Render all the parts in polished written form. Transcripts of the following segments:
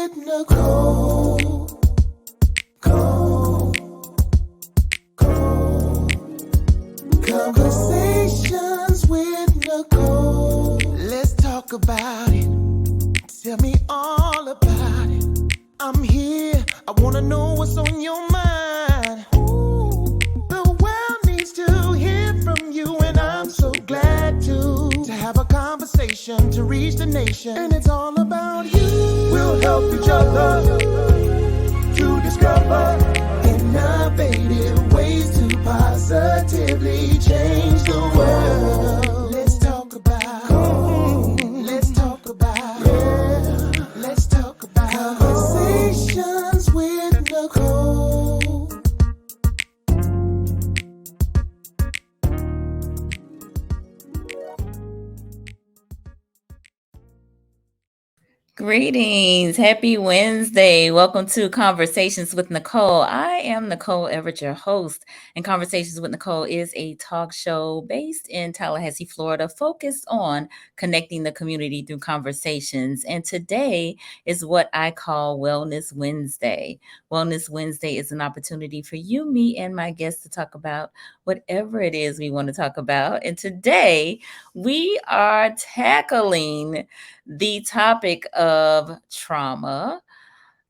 with Nicole. Conversations with Nicole. Let's talk about it. Tell me all about it. I'm here. I wanna know what's on your mind. Ooh, the world needs to hear from you, and I'm so glad to have a conversation to reach the nation. And it's all about you. We'll help each other to discover innovative ways to positively change the world. Let's talk about. Let's talk about. Yeah. Let's talk about conversations with Nicole. Greetings. Happy Wednesday. Welcome to Conversations with Nicole. I am Nicole Everett, your host, and Conversations with Nicole is a talk show based in Tallahassee, Florida, focused on connecting the community through conversations. And today is what I call Wellness Wednesday. Wellness Wednesday is an opportunity for you, me, and my guests to talk about whatever it is we want to talk about. And today we are tackling the topic of trauma,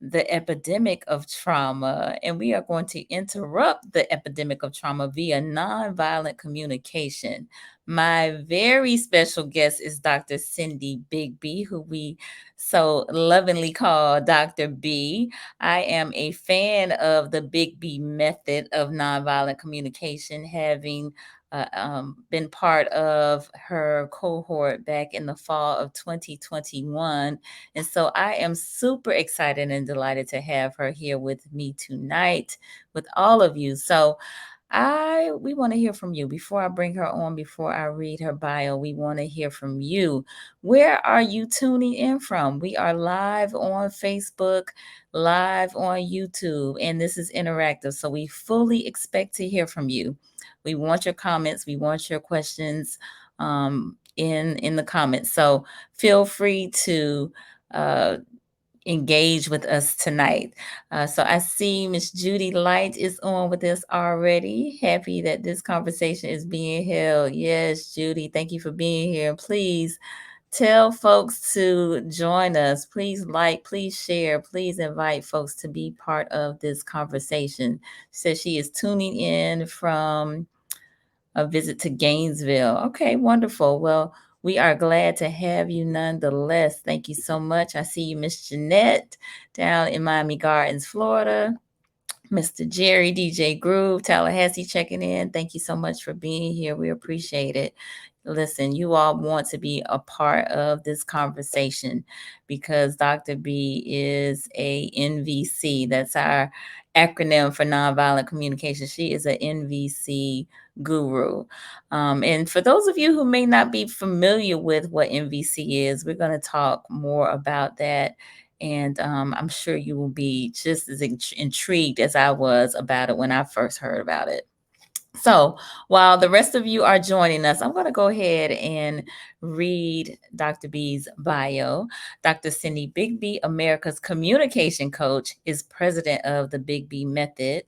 the epidemic of trauma, and we are going to interrupt the epidemic of trauma via nonviolent communication. My very special guest is Dr. Cindy Bigbie, who we so lovingly call Dr. B. I am a fan of the Bigbie method of nonviolent communication, having been part of her cohort back in the fall of 2021. And so I am super excited and delighted to have her here with me tonight with all of you. So we want to hear from you. Before I bring her on, before I read her bio, we want to hear from you. Where are you tuning in from? We are live on Facebook, live on YouTube, and this is interactive. So we fully expect to hear from you. We want your comments. We want your questions in the comments. So feel free to engage with us tonight. So I see Miss Judy Light is on with us already. Happy that this conversation is being held. Yes, Judy, thank you for being here. Please tell folks to join us. Please like, please share, please invite folks to be part of this conversation. Says she is tuning in from a visit to Gainesville. Okay, wonderful. Well, we are glad to have you nonetheless. Thank you so much. I see you, Miss Jeanette, down in Miami Gardens, Florida. Mr. Jerry, DJ Groove, Tallahassee checking in. Thank you so much for being here. We appreciate it. Listen, you all want to be a part of this conversation because Dr. B is a NVC. That's our acronym for nonviolent communication. She is an NVC guru. And for those of you who may not be familiar with what NVC is, we're going to talk more about that, and I'm sure you will be just as intrigued as I was about it when I first heard about it. So while the rest of you are joining us, I'm going to go ahead and read Dr. B's bio. Dr. Cindy Bigbie, America's communication coach, is president of the Bigbie Method,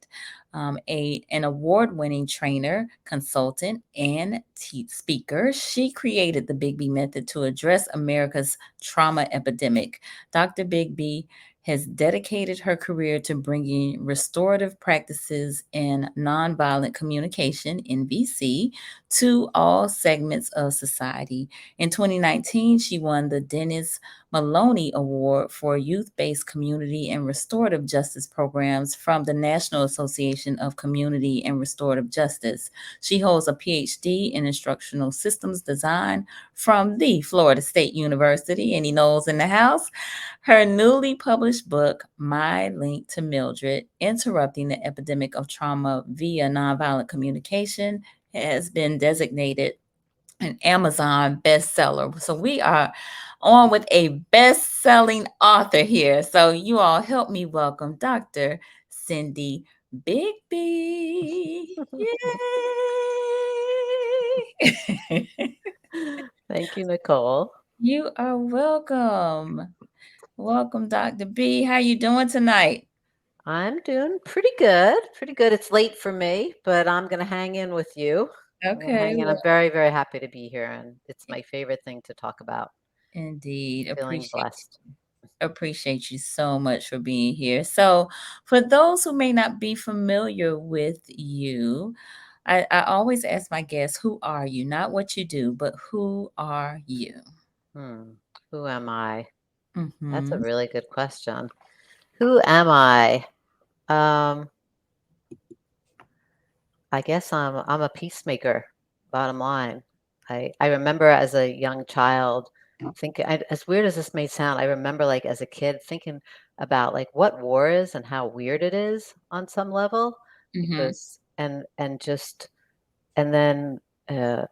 an award-winning trainer, consultant, and speaker. She created the Bigbie Method to address America's trauma epidemic. Dr. Bigbie has dedicated her career to bringing restorative practices in nonviolent communication, (NVC), to all segments of society. In 2019, she won the Dennis Maloney Award for Youth-Based Community and Restorative Justice Programs from the National Association of Community and Restorative Justice. She holds a PhD in Instructional Systems Design from the Florida State University. Any Knowles in the house? Her newly published book, My Link to Mildred, Interrupting the Epidemic of Trauma via Nonviolent Communication, has been designated an Amazon bestseller. So we are on with a best-selling author here. So you all help me welcome Dr. Cindy Bigbie. Yay! Thank you, Nicole. You are welcome. Welcome, Dr. B. How you doing tonight? I'm doing pretty good. Pretty good. It's late for me, but I'm going to hang in with you. I'm going to Okay, hang in. well, I'm very, very happy to be here, and it's my favorite thing to talk about. indeed. Feeling blessed. Appreciate you so much for being here. So, for those who may not be familiar with you, I always ask my guests, who are you? Not what you do, but who are you? Hmm. Who am I? That's a Mm-hmm. really good question. Who am I? Um, I guess I'm a peacemaker, bottom line. I remember as a young child thinking, as weird as this may sound, I remember like as a kid thinking about like what war is and how weird it is on some level, Mm-hmm. because and then uh,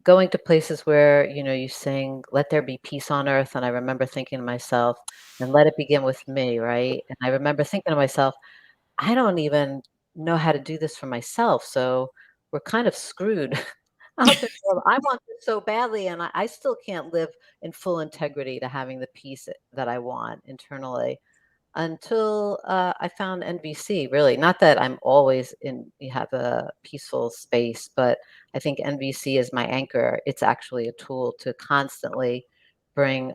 going to places where you sing "Let there be peace on earth," and I remember thinking to myself, "And let it begin with me," right? And I remember thinking to myself, I don't even know how to do this for myself, so we're kind of screwed out there. Well, I want this so badly, and I still can't live in full integrity to having the peace that I want internally until I found NVC. Really, not that I'm always in you have a peaceful space, but I think NVC is my anchor. It's actually a tool to constantly bring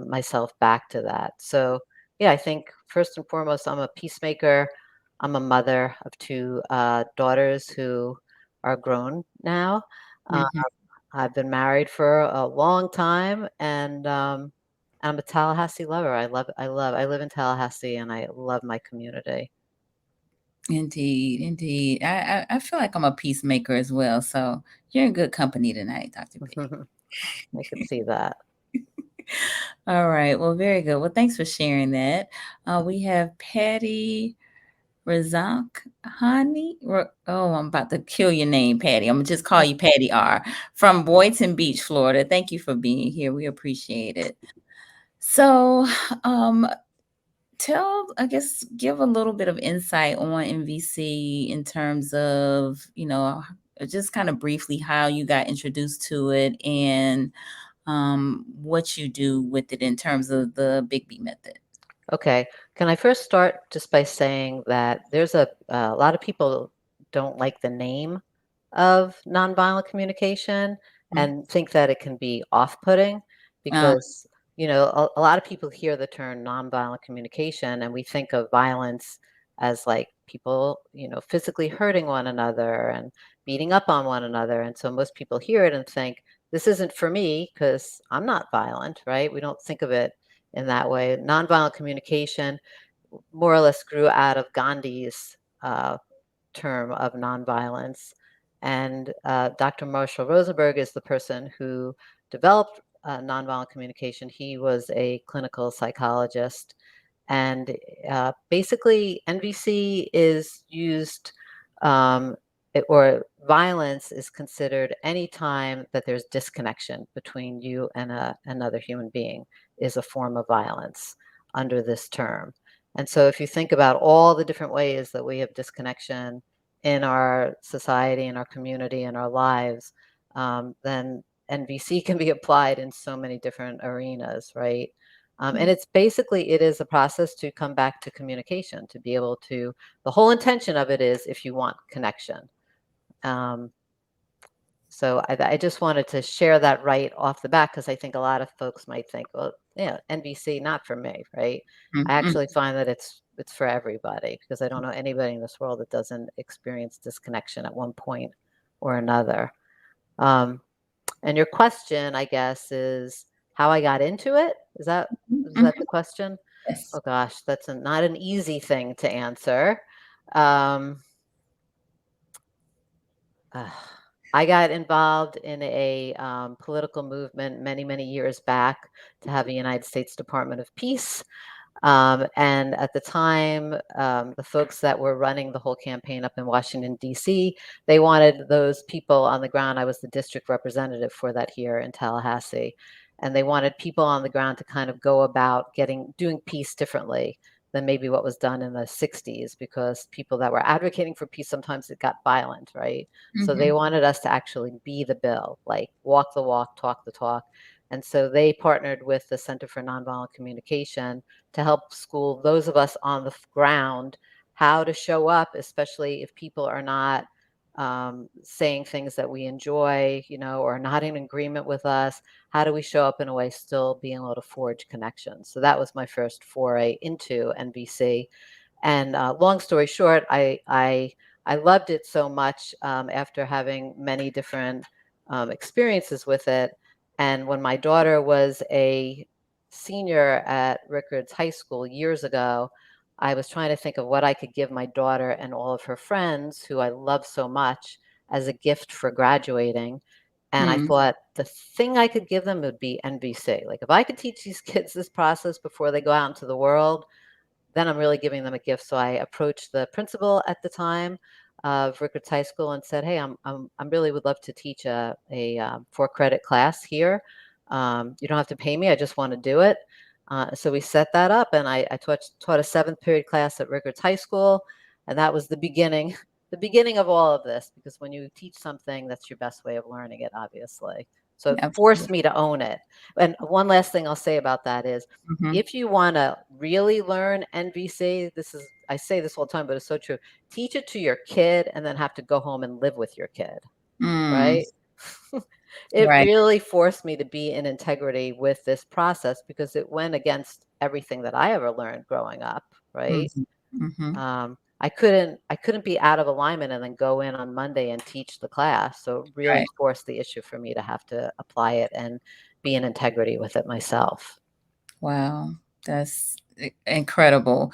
myself back to that. So yeah, I think first and foremost, I'm a peacemaker. I'm a mother of two daughters who are grown now. Uh, Mm-hmm. I've been married for a long time, and I'm a Tallahassee lover. I live in Tallahassee, and I love my community. Indeed, indeed. I feel like I'm a peacemaker as well. So you're in good company tonight, Dr. B. I could see that. All right. Well, very good. Well, thanks for sharing that. We have Patty Razak Hani. Oh, I'm about to kill your name, Patty. I'm gonna just call you Patty R from Boynton Beach, Florida. Thank you for being here. We appreciate it. So, um, I guess, give a little bit of insight on MVC in terms of, just kind of briefly how you got introduced to it and what you do with it in terms of the Bigbie method. Okay. Can I first start just by saying that there's a lot of people don't like the name of nonviolent communication Mm. and think that it can be off-putting Uh, because, a lot of people hear the term nonviolent communication and we think of violence as like people, physically hurting one another and beating up on one another. And so most people hear it and think, this isn't for me because I'm not violent, right? We don't think of it in that way. Nonviolent communication more or less grew out of Gandhi's term of nonviolence. And Dr. Marshall Rosenberg is the person who developed nonviolent communication. He was a clinical psychologist. And basically, NVC is used, um, or violence is considered any time that there's disconnection between you and another human being is a form of violence under this term. And so if you think about all the different ways that we have disconnection in our society, in our community, in our lives, then NVC can be applied in so many different arenas, right? And it's basically, it is a process to come back to communication, to be able to, the whole intention of it is if you want connection. Um, so I just wanted to share that right off the bat because I think a lot of folks might think, well, yeah, NVC, not for me, right? I mm, actually find that it's for everybody because I don't know anybody in this world that doesn't experience disconnection at one point or another. Um, and your question, I guess, is how I got into it. Is mm, that the question? yes. Oh gosh, that's not an easy thing to answer. Um, uh, I got involved in a political movement many, many years back to have a United States Department of Peace. And at the time, the folks that were running the whole campaign up in Washington, D.C., they wanted those people on the ground. I was the district representative for that here in Tallahassee. And they wanted people on the ground to kind of go about doing peace differently than maybe what was done in the 60s, because people that were advocating for peace, sometimes it got violent, right? So they Mhm. wanted us to actually be the bill, like walk the walk, talk the talk. And so they partnered with the Center for Nonviolent Communication to help school those of us on the ground how to show up, especially if people are not saying things that we enjoy, or not in agreement with us. How do we show up in a way still being able to forge connections? So that was my first foray into NVC. And long story short, I loved it so much after having many different experiences with it. And when my daughter was a senior at Rickards High School years ago, I was trying to think of what I could give my daughter and all of her friends, who I love so much, as a gift for graduating. And I thought the thing I could give them would be NVC. Like, if I could teach these kids this process before they go out into the world, then I'm really giving them a gift. So I approached the principal at the time of Rickards High School and said, "Hey, I'm really would love to teach a 4-credit class here. You don't have to pay me. I just want to do it." So we set that up, and I taught a 7th period class at Rickards High School, and that was the beginning, the beginning of all of this. Because when you teach something, that's your best way of learning it, obviously. So it forced me to own it. And one last thing I'll say about that is, if you want to really learn NVC, I say this all the time, but it's so true. Teach it to your kid and then have to go home and live with your kid, right? It Right. really forced me to be in integrity with this process, because it went against everything that I ever learned growing up, right? I couldn't be out of alignment and then go in on Monday and teach the class. So it really Right. forced the issue for me to have to apply it and be in integrity with it myself. Wow, that's incredible.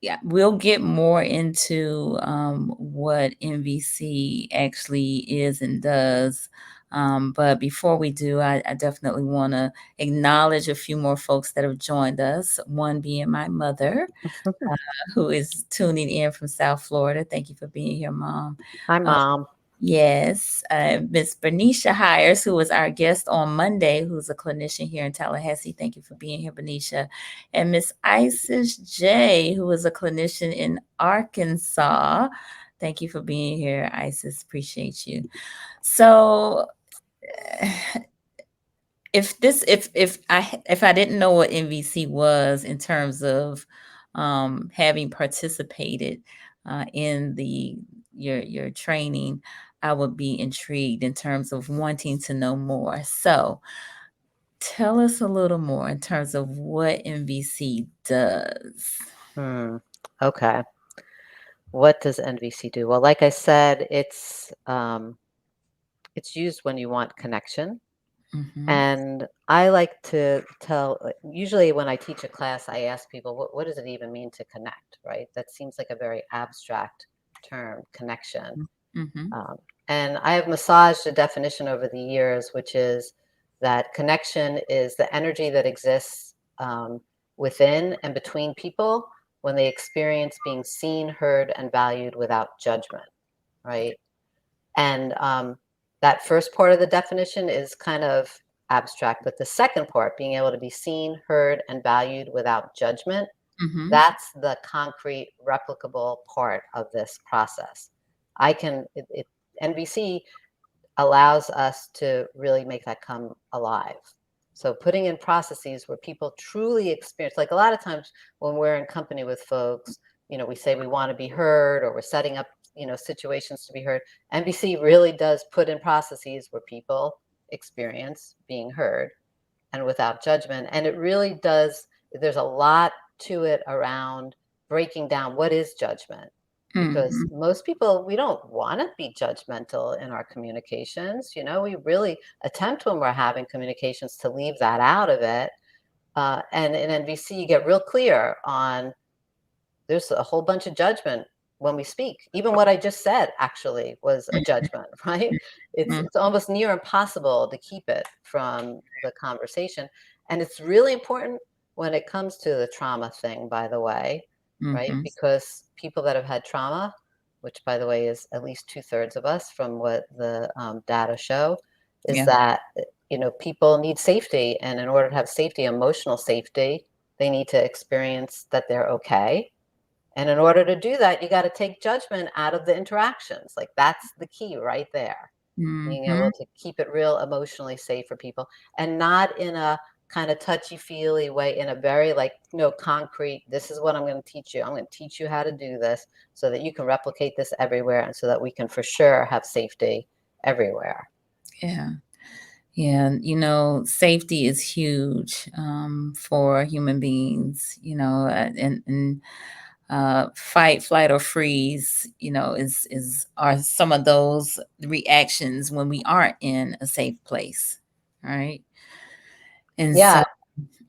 Yeah, we'll get more into what NVC actually is and does. But before we do, I definitely want to acknowledge a few more folks that have joined us. One being my mother, who is tuning in from South Florida. Thank you for being here, Mom. Hi, Mom. Yes, Miss Bernicia Hires, who was our guest on Monday, who's a clinician here in Tallahassee. Thank you for being here, Bernicia. And Miss Isis J, who is a clinician in Arkansas. Thank you for being here, Isis. Appreciate you. So, if I didn't know what NVC was in terms of having participated in your training, I would be intrigued in terms of wanting to know more. So tell us a little more in terms of what NVC does. Okay. What does NVC do? Well, like I said, it's used when you want connection. And I like to tell, usually when I teach a class, I ask people, what does it even mean to connect, right? That seems like a very abstract term, connection. And I have massaged a definition over the years, which is that connection is the energy that exists within and between people when they experience being seen, heard, and valued without judgment, right? And that first part of the definition is kind of abstract, but the second part, being able to be seen, heard, and valued without judgment, that's the concrete, replicable part of this process. NVC allows us to really make that come alive. So putting in processes where people truly experience, like a lot of times when we're in company with folks, we say we want to be heard, or we're setting up, situations to be heard. NVC really does put in processes where people experience being heard and without judgment. And it really does, there's a lot to it around breaking down what is judgment. Because most people, we don't want to be judgmental in our communications. We really attempt, when we're having communications, to leave that out of it. And in NVC, you get real clear on, there's a whole bunch of judgment when we speak. Even what I just said actually was a judgment, right? It's almost near impossible to keep it from the conversation. And it's really important when it comes to the trauma thing, by the way, right? Because people that have had trauma, which by the way is at least 2/3 of us from what the data show, is that, people need safety. And in order to have safety, emotional safety, they need to experience that they're okay. And in order to do that, you got to take judgment out of the interactions. Like, that's the key right there. being Mm-hmm. able to keep it real emotionally safe for people, and not in a kind of touchy-feely way, in a very like, concrete, this is what I'm going to teach you. I'm going to teach you how to do this so that you can replicate this everywhere, and so that we can for sure have safety everywhere. Yeah. Yeah. Safety is huge for human beings, and fight, flight, or freeze, are some of those reactions when we aren't in a safe place, right? And Yeah, so,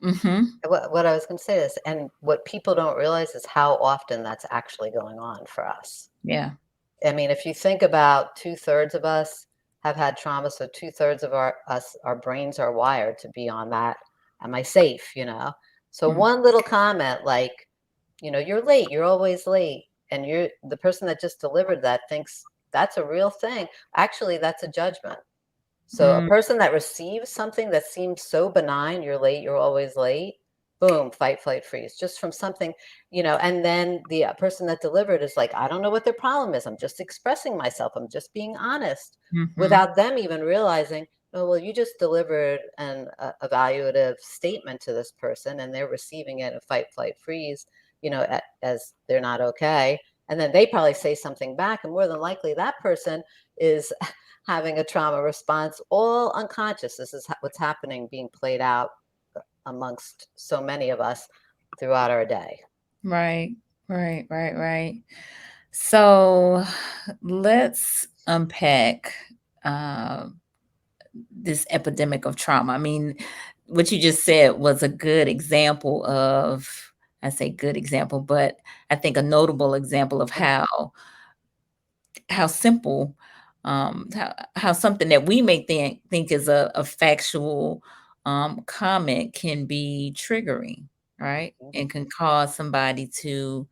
hmm what I was going to say is, and what people don't realize is how often that's actually going on for us. yeah. I mean, if you think about 2/3 of us have had trauma, so 2/3 of our brains are wired to be on that. Am I safe? So Mm, one little comment like, you're late, you're always late, and the person that just delivered that thinks that's a real thing. Actually, that's a judgment. So a mm, person that receives something that seems so benign, you're late, you're always late, boom, fight, flight, freeze, just from something, and then the person that delivered is like, I don't know what their problem is. I'm just expressing myself. I'm just being honest, mhm, without them even realizing, oh, well, you just delivered an evaluative statement to this person, and they're receiving it in fight, flight, freeze, as they're not okay. And then they probably say something back, and more than likely that person is having a trauma response, all unconscious. This is what's happening, being played out amongst so many of us throughout our day. right, right, right, right. So let's unpack uh, this epidemic of trauma. I mean, what you just said was a good example of, I say good example, but I think a notable example of how simple, how something that we may think is a factual comment can be triggering, right? Mhm. And can cause somebody to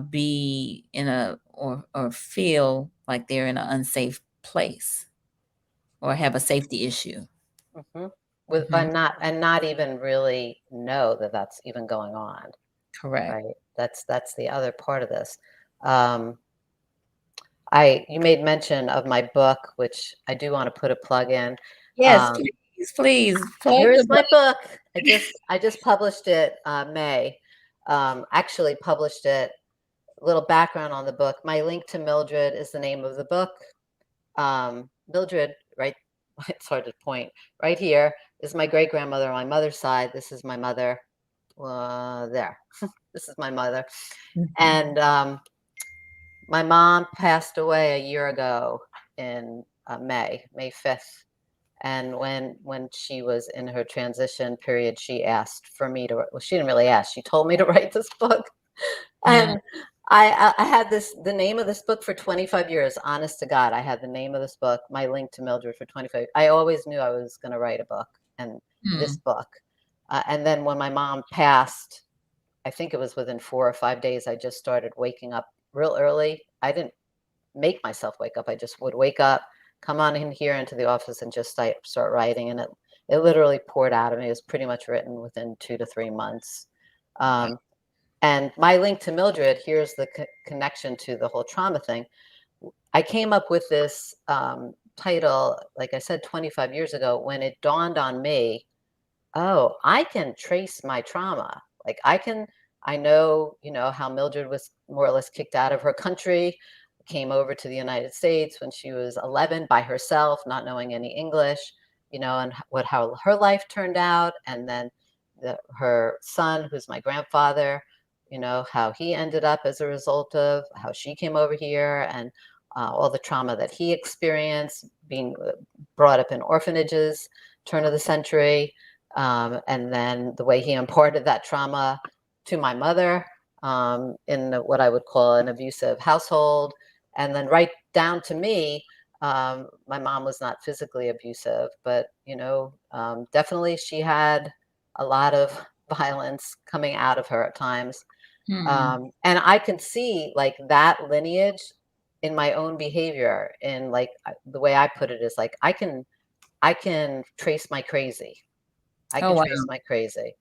be in a or feel like they're in an unsafe place or have a safety issue. Mhm. With Mhm. and not even really know that that's even going on, Correct. right? That's the other part of this. Um, I You made mention of my book, which I do want to put a plug in. Yes, Um, please plug the Here's my book. book. I just published it May. Actually published it. Little background on the book. My Link to Mildred is the name of the book. Mildred, right? It's hard to point. Right here is my great grandmother on my mother's side. This is my mother. There. This is my mother. Mhm. And my mom passed away a year ago in May 5th. And when she was in her transition period, she asked for me to. Well, she didn't really ask. She told me to write this book. Mm, And I had the name of this book for 25 years. Honest to God, I had the name of this book, My Link to Mildred, for 25. I always knew I was going to write a book, and this mm, book. And then when my mom passed, I think it was within 4 or 5 days, I just started waking up real early. I didn't make myself wake up. I just would wake up, come on in here into the office, and just start writing. And it literally poured out of me. It was pretty much written within 2 to 3 months. wow. Um, and My Link to Mildred, here's the connection to the whole trauma thing. I came up with this title, like I said, 25 years ago, when it dawned on me, oh, I can trace my trauma. Like I know, how Mildred was more or less kicked out of her country, came over to the United States when she was 11 by herself, not knowing any English, and how her life turned out. And then her son, who's my grandfather, how he ended up as a result of how she came over here, and all the trauma that he experienced, being brought up in orphanages, turn of the century, and then the way he imparted that trauma to my mother, in what I would call an abusive household. And then right down to me. My mom was not physically abusive, but definitely she had a lot of violence coming out of her at times. Hmm. And I can see like that lineage in my own behavior. In like the way I put it is like I can trace my crazy. I Oh can wow. trace my crazy.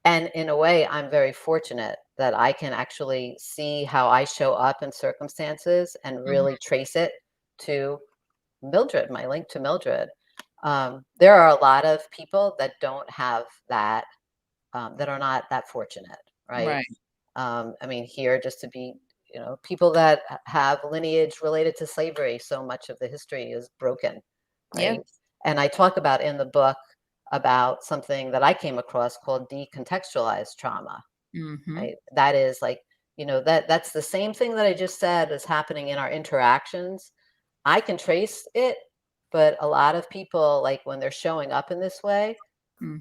And in a way, I'm very fortunate that I can actually see how I show up in circumstances and Mhm. really trace it to Mildred, my link to Mildred, there are a lot of people that don't have that, that are not that fortunate, right? Right. I mean, here, just to be, people that have lineage related to slavery, so much of the history is broken, Yeah. right? And I talk about in the book about something that I came across called decontextualized trauma, Mm-hmm. right? That is like, that's the same thing that I just said is happening in our interactions. I can trace it, but a lot of people, like when they're showing up in this way,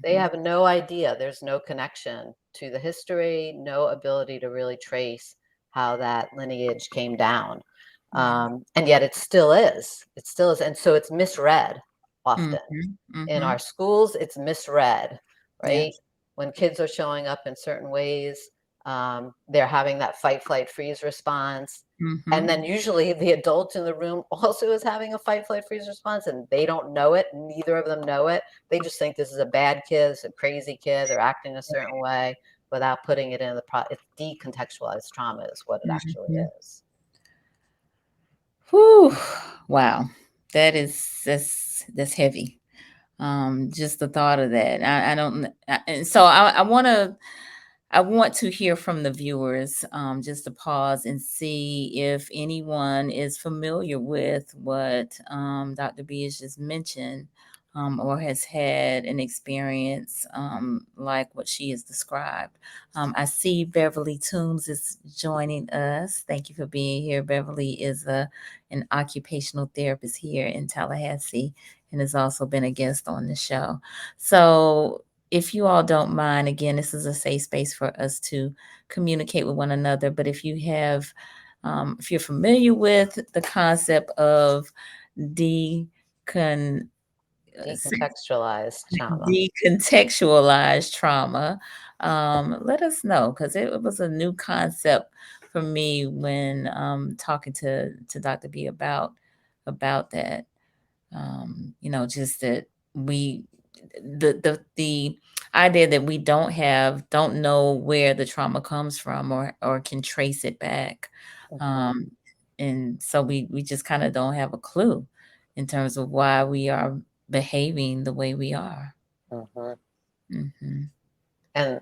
they Mm-hmm. have no idea. There's no connection to the history, no ability to really trace how that lineage came down. Yeah. And yet it still is. It still is. And so it's misread often. Mm-hmm. In Mm-hmm. our schools, it's misread, Yeah. right? When kids are showing up in certain ways, they're having that fight, flight, freeze response. And Mm-hmm. then usually the adult in the room also is having a fight, flight, freeze response, and they don't know it. Neither of them know it. They just think this is a bad kid, it's a crazy kid. They're acting a certain way without putting it in it's decontextualized trauma is what it actually Mm-hmm. is. Whew. Wow. That's heavy. Just the thought of that. I don't, and so I want to hear from the viewers, just to pause and see if anyone is familiar with what Dr. B has just mentioned, or has had an experience like what she has described. I see Beverly Toombs is joining us. Thank you for being here. Beverly is an occupational therapist here in Tallahassee and has also been a guest on the show. So, if you all don't mind, again, this is a safe space for us to communicate with one another. But if you're familiar with the concept of decon, Decontextualized trauma. decontextualized trauma, let us know, because it was a new concept for me when talking to Dr. B about that. Just that we the idea that we don't know where the trauma comes from or can trace it back. Mhm, um and so we just kind of don't have a clue in terms of why we are behaving the way we are. mhm. Hmm. And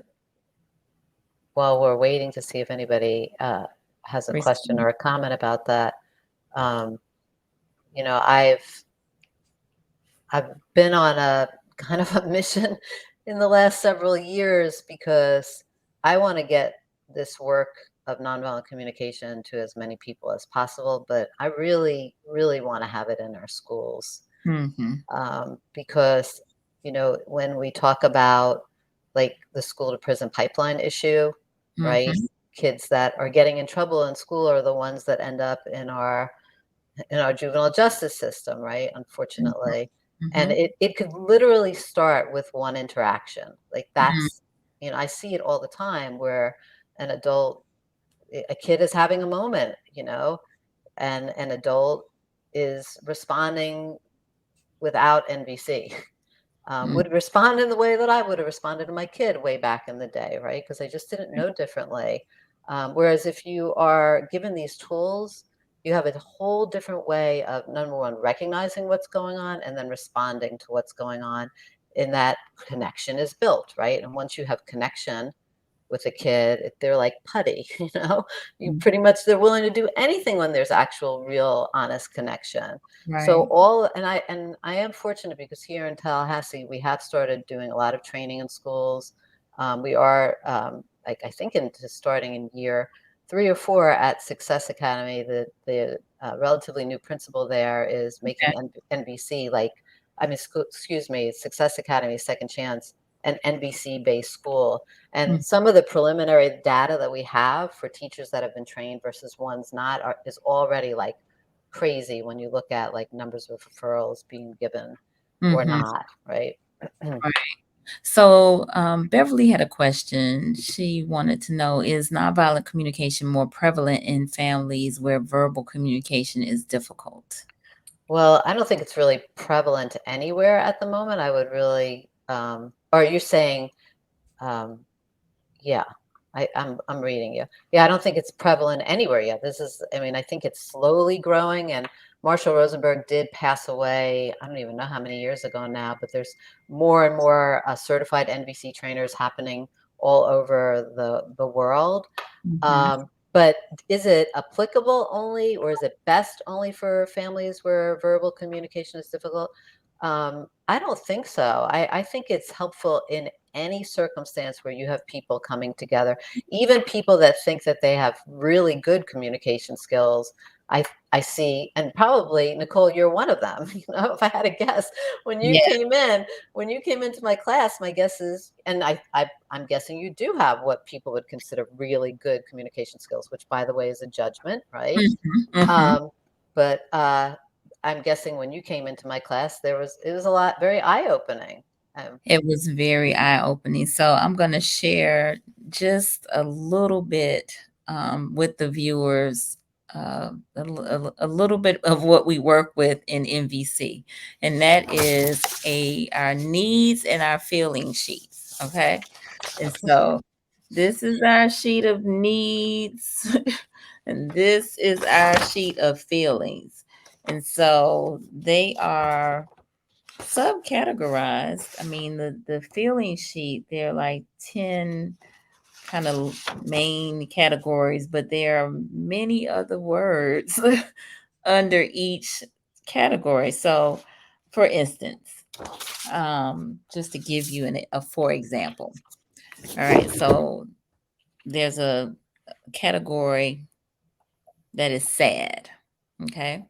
while we're waiting to see if anybody has a question or a comment about that, um, you know, I've been on a kind of a mission in the last several years because I want to get this work of nonviolent communication to as many people as possible, but I really, really want to have it in our schools, Hmm. because, when we talk about like the school to prison pipeline issue, right? Hmm. Kids that are getting in trouble in school are the ones that end up in our juvenile justice system, right? Unfortunately. And Hmm. it could literally start with one interaction. Like that's, I see it all the time where an adult, a kid is having a moment, and an adult is responding without NVC. Hmm. Would respond in the way that I would have responded to my kid way back in the day, right? Because I just didn't know differently. Whereas if you are given these tools, you have a whole different way of, number one, recognizing what's going on and then responding to what's going on. In that connection is built, right? And once you have connection with a kid, they're like putty, you Hmm. pretty much, they're willing to do anything when there's actual, real, honest connection. So Right. I am fortunate because here in Tallahassee, we have started doing a lot of training in schools. We are, like, I think starting in year 3 or 4 at Success Academy. The relatively new principal there is making NVC, like, excuse me, Success Academy Second Chance, an NVC based school. And Mm. some of the preliminary data that we have for teachers that have been trained versus ones not is already like crazy when you look at like numbers of referrals being given or Mhm. not, right? Right. So, Beverly had a question. She wanted to know, is nonviolent communication more prevalent in families where verbal communication is difficult? Well, I don't think it's really prevalent anywhere at the moment. I would really, or you're saying, um, yeah, I'm reading you. Yeah, I don't think it's prevalent anywhere yet. I mean, I think it's slowly growing, and Marshall Rosenberg did pass away. I don't even know how many years ago now, but there's more and more certified NVC trainers happening all over the world. Mhm. But is it applicable only, or is it best only for families where verbal communication is difficult? I don't think so. I think it's helpful in any circumstance where you have people coming together, even people that think that they have really good communication skills. I see, and probably Nicole, you're one of them. You know, if I had to guess, when you Yeah. came in, when you came into my class, my guess is, and I'm guessing you do have what people would consider really good communication skills, which, by the way, is a judgment, right? Mhm, mhm. Um, but I'm guessing when you came into my class, it was a lot very eye-opening. Um, It was very eye-opening. So I'm gonna share just a little bit, with the viewers, a little bit of what we work with in MVC, and that is our needs and our feeling sheets, okay? And so this is our sheet of needs, and this is our sheet of feelings. And so they are subcategorized. I mean, the feeling sheet, there are like 10 kind of main categories, but there are many other words under each category. So, for instance, just to give you a for example. All right, so there's a category that is sad. Okay.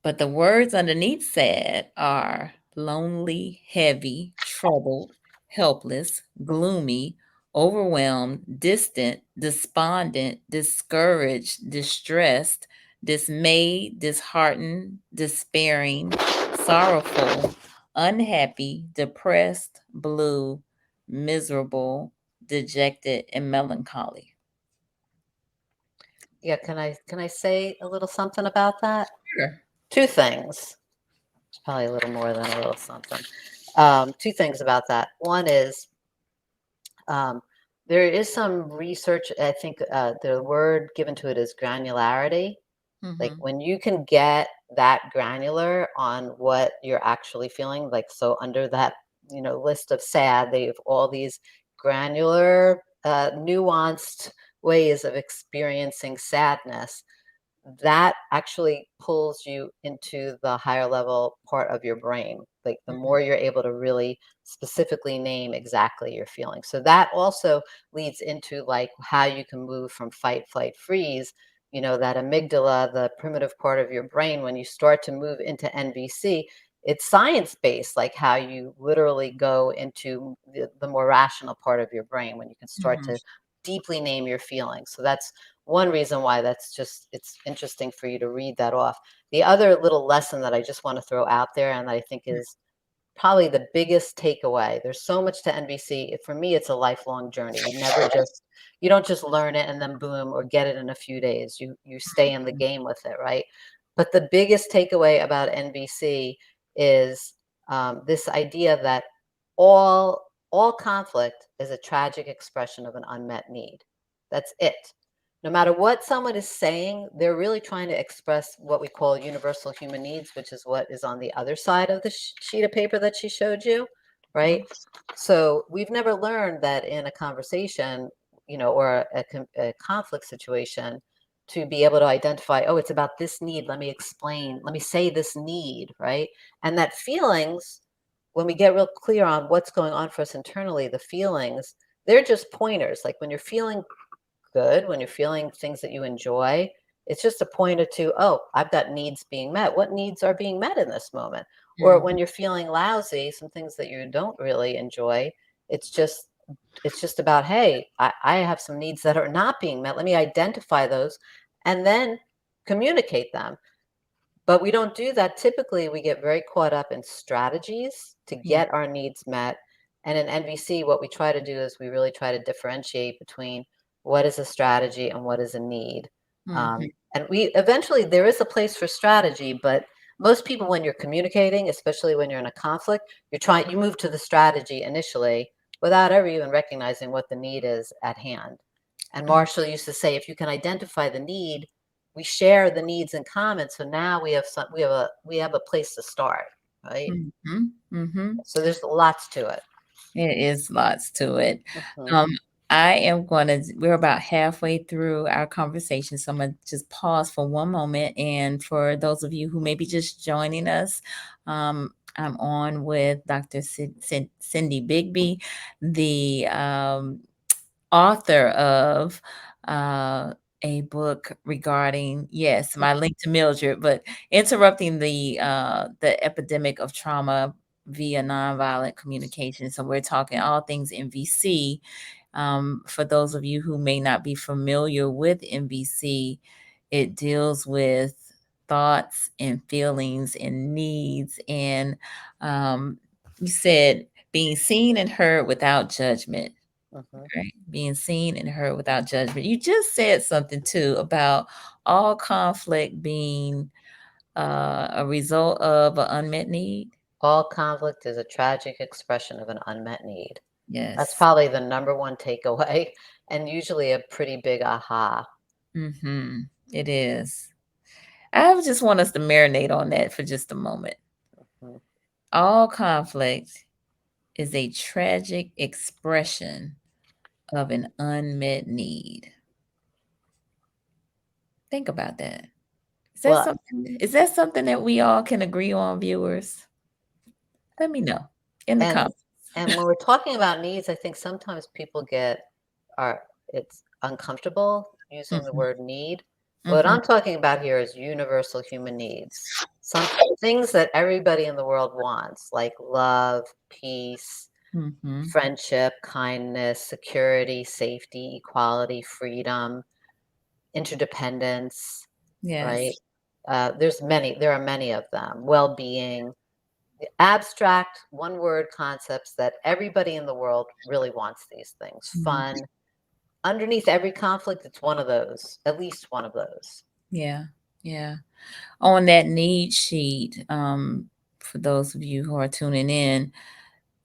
But the words underneath sad are lonely, heavy, troubled, helpless, gloomy, overwhelmed, distant, despondent, discouraged, distressed, dismayed, disheartened, despairing, sorrowful, unhappy, depressed, blue, miserable, dejected, and melancholy. yeah, can I say a little something about that? Sure. Two things. It's probably a little more than a little something. Two things about that. One is um, there is some research. I think the word given to it is granularity. Like Mm-hmm. when you can get that granular on what you're actually feeling, like so under that, you know, list of sad, they have all these granular, nuanced ways of experiencing sadness that actually pulls you into the higher level part of your brain. Like the more you're able to really specifically name exactly your feelings. So that also leads into like how you can move from fight, flight, freeze. You know, that amygdala, the primitive part of your brain, when you start to move into NVC, it's science based, like how you literally go into the more rational part of your brain when you can start Mm-hmm. to deeply name your feelings. So that's one reason why that's just it's interesting for you to read that off. The other little lesson that I just want to throw out there and I think is probably the biggest takeaway. There's so much to NVC. For me, it's a lifelong journey. You don't just learn it and then boom or get it in a few days. You stay in the game with it, right? But the biggest takeaway about NVC is this idea that all conflict is a tragic expression of an unmet need. That's it. No matter what someone is saying, they're really trying to express what we call universal human needs, which is what is on the other side of the sheet of paper that she showed you, right? So we've never learned that in a conversation, you know, or a conflict situation, to be able to identify, oh, it's about this need. Let me explain. Let me say this need, right? And that feelings, when we get real clear on what's going on for us internally, the feelings, they're just pointers. Like when you're feeling good, when you're feeling things that you enjoy, it's just a pointer to, oh, I've got needs being met. What needs are being met in this moment? Or Mm-hmm. when you're feeling lousy, some things that you don't really enjoy, it's just it's just about, hey, I have some needs that are not being met. Let me identify those and then communicate them. But we don't do that. Typically, we get very caught up in strategies to Yeah. get our needs met. And in NVC, what we try to do is we really try to differentiate between what is a strategy and what is a need. Mhm. And we eventually, there is a place for strategy, but most people, when you're communicating, especially when you're in a conflict, you move to the strategy initially without ever even recognizing what the need is at hand. And Mm. Marshall used to say, if you can identify the need, we share the needs in common. So now we have a place to start, right? Mm-hmm. Mm-hmm. So there's lots to it. It is lots to it. Mhm. Um, we're about halfway through our conversation, so I'm gonna just pause for one moment. And for those of you who may be just joining us, I'm on with Dr. Cindy Bigbie, the author of uh, a book regarding, yes, my link to Mildred, but interrupting the epidemic of trauma via nonviolent communication. So we're talking all things NVC. For those of you who may not be familiar with NVC, it deals with thoughts and feelings and needs. And you said being seen and heard without judgment. Mhm. Right. Being seen and heard without judgment. You just said something too about all conflict being a result of an unmet need. All conflict is a tragic expression of an unmet need. That's Yes. probably the number one takeaway, and usually a pretty big aha. Mm-hmm. It is. I just want us to marinate on that for just a moment. Mhm. All conflict is a tragic expression of an unmet need. Think about that. Well, Is that something that we all can agree on, viewers? Let me know in the and comments. and when we're talking about needs, I think sometimes people are it's uncomfortable using the Mhm, word need. What mhm, I'm talking about here is universal human needs. Some things that everybody in the world wants, like love, peace, mhm. friendship, kindness, security, safety, equality, freedom, interdependence, right? Yes. There are many of them. Well-being, abstract, one-word concepts that everybody in the world really wants these things. Mhm. Fun. Underneath every conflict, it's one of those, at least one of those. Yeah, yeah. On that need sheet, for those of you who are tuning in,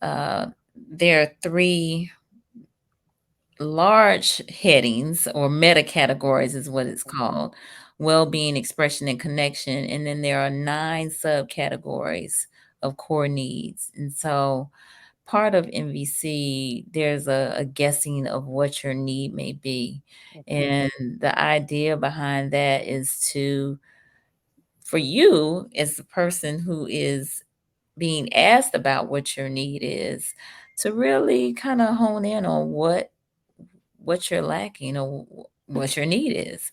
uh, there are 3 large headings or meta categories is what it's called. Well-being, expression, and connection, and then there are 9 subcategories of core needs. And so part of MVC, there's a guessing of what your need may be. Mhm. And the idea behind that is for you as the person who is being asked about what your need is, to really kind of hone in on what you're lacking or what your need is.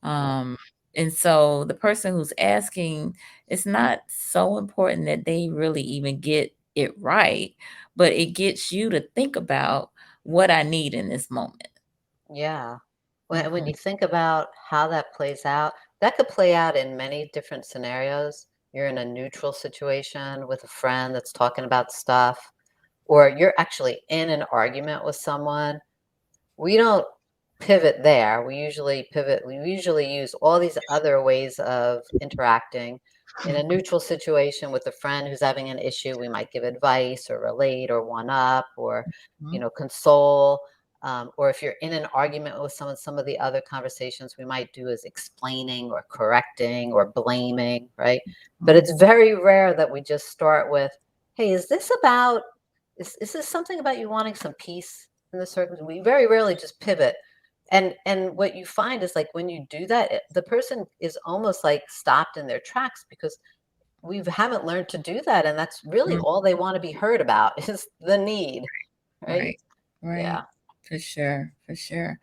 Mhm. Um, and so the person who's asking, it's not so important that they really even get it right, but it gets you to think about what I need in this moment. Yeah. When Mhm, you think about how that plays out, that could play out in many different scenarios. You're in a neutral situation with a friend that's talking about stuff, or you're actually in an argument with someone. We don't pivot there. We usually use all these other ways of interacting. In a mhm, neutral situation with a friend who's having an issue, we might give advice or relate or one up or, mhm, console. Or if you're in an argument with someone, some of the other conversations we might do is explaining or correcting or blaming, right? But it's mhm. very rare that we just start with, hey, is this something about you wanting some peace in the circumstance? We very rarely just pivot. And what you find is like when you do that, the person is almost like stopped in their tracks because we haven't learned to do that. And that's really Mm, all they want to be heard about is the need, right? right, right. Yeah. For sure, for sure.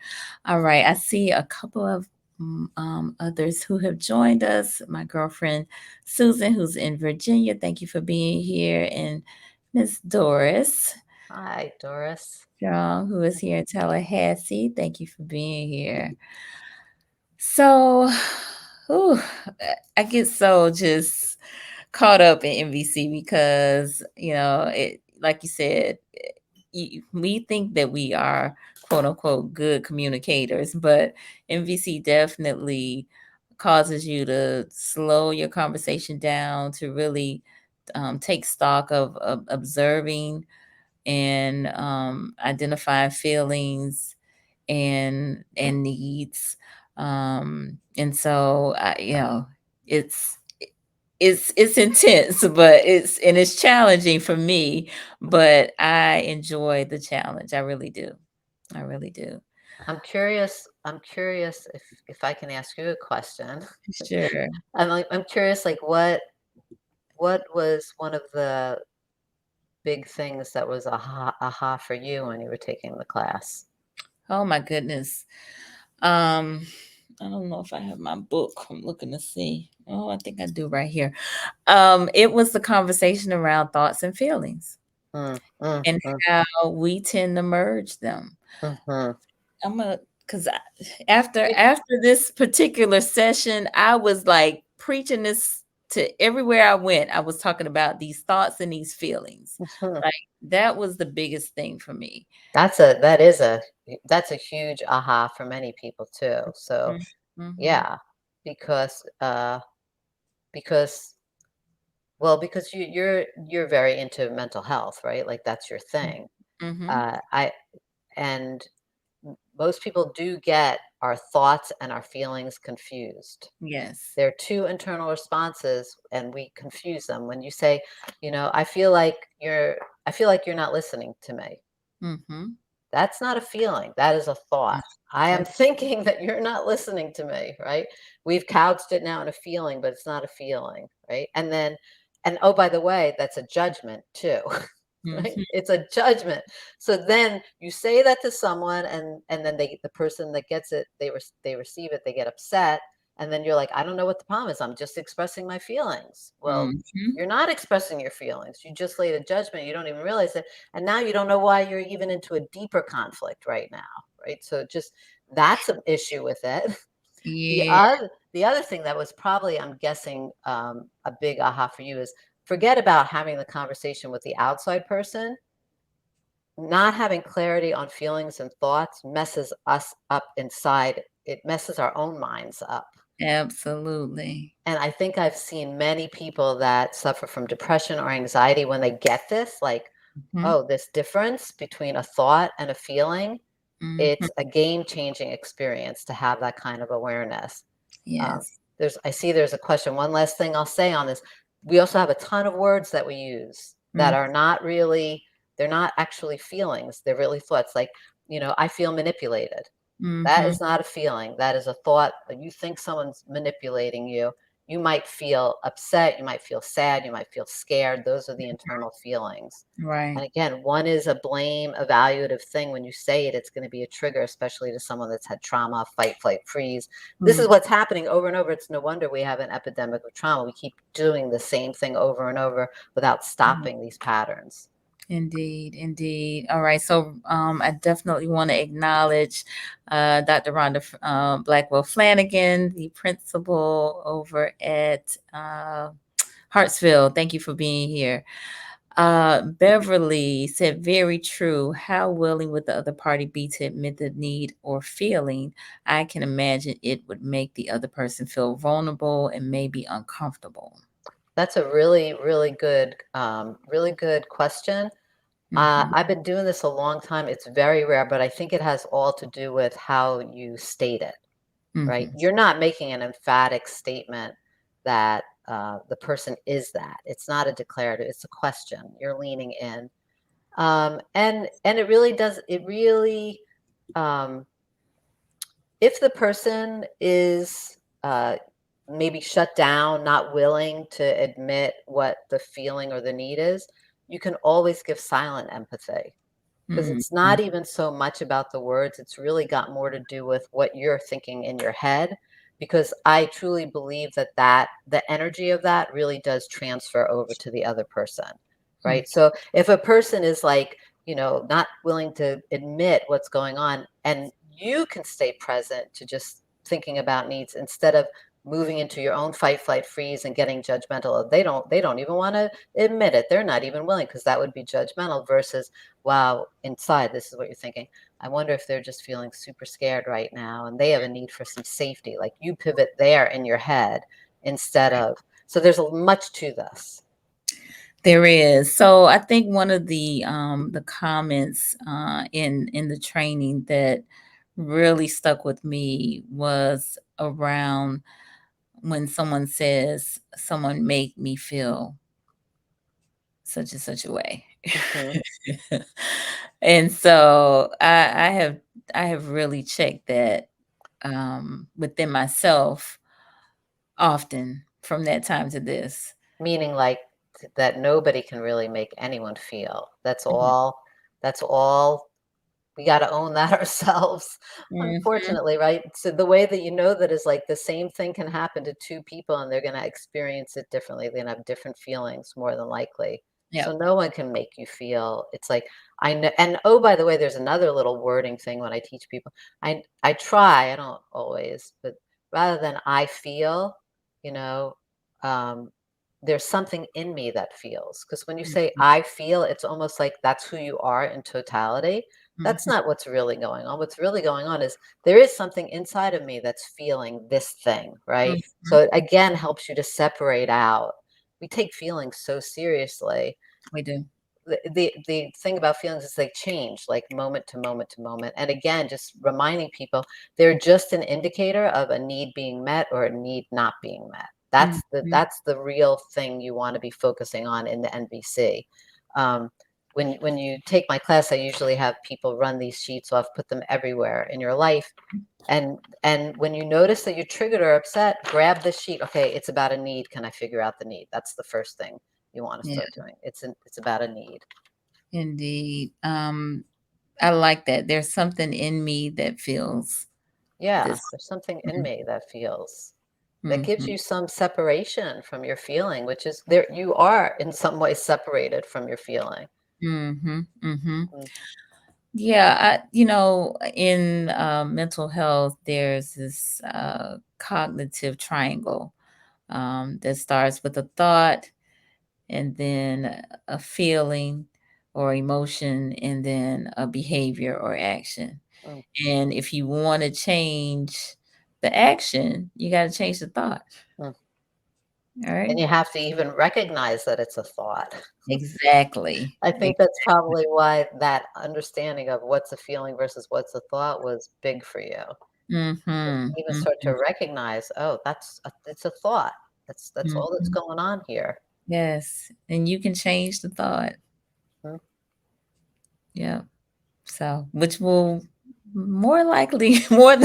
All right, I see a couple of others who have joined us. My girlfriend Susan, who's in Virginia, thank you for being here, and Miss Doris Hi, Doris. Strong, who is here in Tallahassee, thank you for being here. So, ooh, I get so just caught up in MVC because, it, like you said, we think that we are quote unquote good communicators, but MVC definitely causes you to slow your conversation down, to really take stock of observing and identifying feelings and needs. And so it's it's intense, but it's challenging for me, but I enjoy the challenge. I really do. I really do. I'm curious. I'm curious if I can ask you a question. Sure. I'm curious, like what was one of the big things that was aha for you when you were taking the class? Oh my goodness. Um, I don't know if I have my book. I'm looking to see. Oh, I think I do right here. It was the conversation around thoughts and feelings Mm, mm, and mm, how we tend to merge them. mhm. I'm a because after this particular session, I was like preaching this to everywhere I went. I was talking about these thoughts and these feelings. Mhm. Like that was the biggest thing for me. That's a huge aha for many people too. So Mm-hmm. yeah, because because because you're very into mental health, right? Like that's your thing. Mm-hmm. I and most people do get our thoughts and our feelings confused. Yes. They're two internal responses and we confuse them. When you say, I feel like you're not listening to me. Mm-hmm. That's not a feeling. That is a thought. I am That's thinking that you're not listening to me, right? We've couched it now in a feeling, but it's not a feeling, right? And oh, by the way, that's a judgment too, right? mm-hmm. It's a judgment. So then you say that to someone, and then the person that gets it, they receive it, they get upset, and then you're like, I don't know what the problem is. I'm just expressing my feelings. Well, Mm-hmm. you're not expressing your feelings. You just laid a judgment. You don't even realize it, and now you don't know why you're even into a deeper conflict right now, right? So just that's an issue with it. Yeah, The other thing that was probably, I'm guessing, a big aha for you is forget about having the conversation with the outside person. Not having clarity on feelings and thoughts messes us up inside. It messes our own minds up. absolutely. And I think I've seen many people that suffer from depression or anxiety when they get this, like, Mm-hmm. oh, this difference between a thought and a feeling, Mm-hmm. it's a game-changing experience to have that kind of awareness. Yes. I see there's a question. One last thing I'll say on this. We also have a ton of words that we use that Mm-hmm. are not really, they're not actually feelings. They're really thoughts. Like, I feel manipulated. That Mm-hmm. is not a feeling. That is a thought. You think someone's manipulating you. You might feel upset. You might feel sad. You might feel scared. Those are the internal feelings. And Right. again, one is a blame, evaluative thing. When you say it, it's going to be a trigger, especially to someone that's had trauma, fight, flight, freeze. This is Mm. what's happening over and over. It's no wonder we have an epidemic of trauma. We keep doing the same thing over and over without Mm. stopping these patterns. Indeed, indeed. All right. So I definitely want to acknowledge Dr. Rhonda Blackwell Flanagan, the principal over at Hartsville. Thank you for being here. Beverly said, very true. How willing would the other party be to admit the need or feeling? I can imagine it would make the other person feel vulnerable and maybe uncomfortable. That's a really good question. Mm-hmm. I've been doing this a long time. It's very rare, but I think it has all to do with how you state it, right? Mm-hmm. You're not making an emphatic statement that the person is that. It's not a declarative, it's a question. You're leaning in. And it really does, um, if the person is maybe shut down, not willing to admit what the feeling or the need is, you can always give silent empathy because it's Mm-hmm. not even so much about the words. It's really got more to do with what you're thinking in your head. Because I truly believe that the energy of that really does transfer over to the other person, Mm-hmm. right? So if a person is like, not willing to admit what's going on, and you can stay present to just thinking about needs instead of moving into your own fight, flight, freeze and getting judgmental. They don't even want to admit it. They're not even willing because that would be judgmental versus, wow, inside, this is what you're thinking. I wonder if they're just feeling super scared right now and they have a need for some safety. Like you pivot there in your head instead of, so there's much to this. There is. So I think one of the comments in the training that really stuck with me was around when someone says, someone make me feel such and such a way. Mhm. And so I have really checked that within myself often from that time to this. Meaning like that nobody can really make anyone feel. Mhm. That's all we gotta own that ourselves, Mhm. unfortunately, right? So the way that you know that is like the same thing can happen to 2 people and they're gonna experience it differently. They're gonna have different feelings more than likely. So Yep. no one can make you feel it's like I know and oh, by the way, there's another little wording thing when I teach people. I try, I don't always, but rather than I feel, you know, um, there's something in me that feels. Because when you say Mhm. I feel, it's almost like that's who you are in totality. That's Mhm. not what's really going on. What's really going on is there is something inside of me that's feeling this thing, right? So Mhm. it again helps you to separate out. We take feelings so seriously. We do. The thing about feelings is they change like moment to moment to moment. And again, just reminding people they're just an indicator of a need being met or a need not being met. Mhm. That's the real thing you want to be focusing on in the NVC. Um, when you take my class, I usually have people run these sheets off, put them everywhere in your life. And when you notice that you're triggered or upset, grab this sheet. Okay, it's about a need. Can I figure out the need? That's the first thing you want to Yeah, start doing. It's about a need. indeed. I like that. There's something in me that feels Yeah, this. there's something in me that feels that gives Mhm. you some separation from your feeling, which is there you are in some way separated from your feeling. Mhm. Mhm. Mm, Yeah, in mental health, there's this cognitive triangle that starts with a thought, and then a feeling or emotion, and then a behavior or action. mm, And if you want to change the action, you got to change the thought. mm. All right. And you have to even recognize that it's a thought. Exactly. I think that's probably why that understanding of what's a feeling versus what's a thought was big for you. Mm-hmm. Even start Mm-hmm. to recognize, oh, it's a thought. That's all that's Mm-hmm. going on here. Yes. And you can change the thought. Mm, Yeah. So, which will more likely, more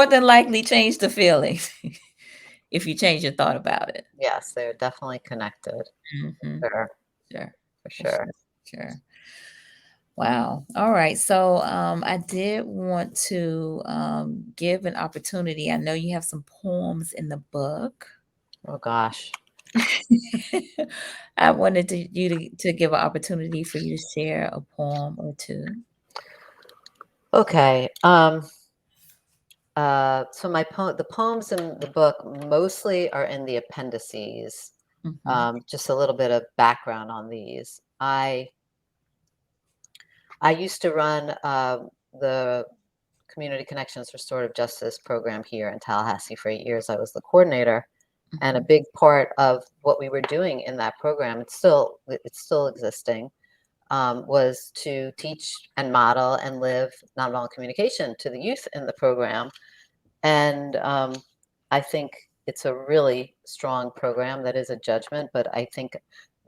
than likely change the feelings if you change your thought about it. yes, they're definitely connected. Mm-hmm. Sure, Sure. for For sure. sure. Sure. Wow. All right. So I did want to give an opportunity. I know you have some poems in the book. Oh gosh. I wanted you to give an opportunity for you to share a poem or two. Okay. So the poems in the book mostly are in the appendices. Hmm. Just a little bit of background on these. I used to run the Community Connections Restorative Justice program here in Tallahassee for 8 years. I was the coordinator, and a Hmm. big part of what we were doing in that program, it's still existing, was to teach and model and live nonviolent communication to the youth in the program. And I think it's a really strong program that is a judgment, but I think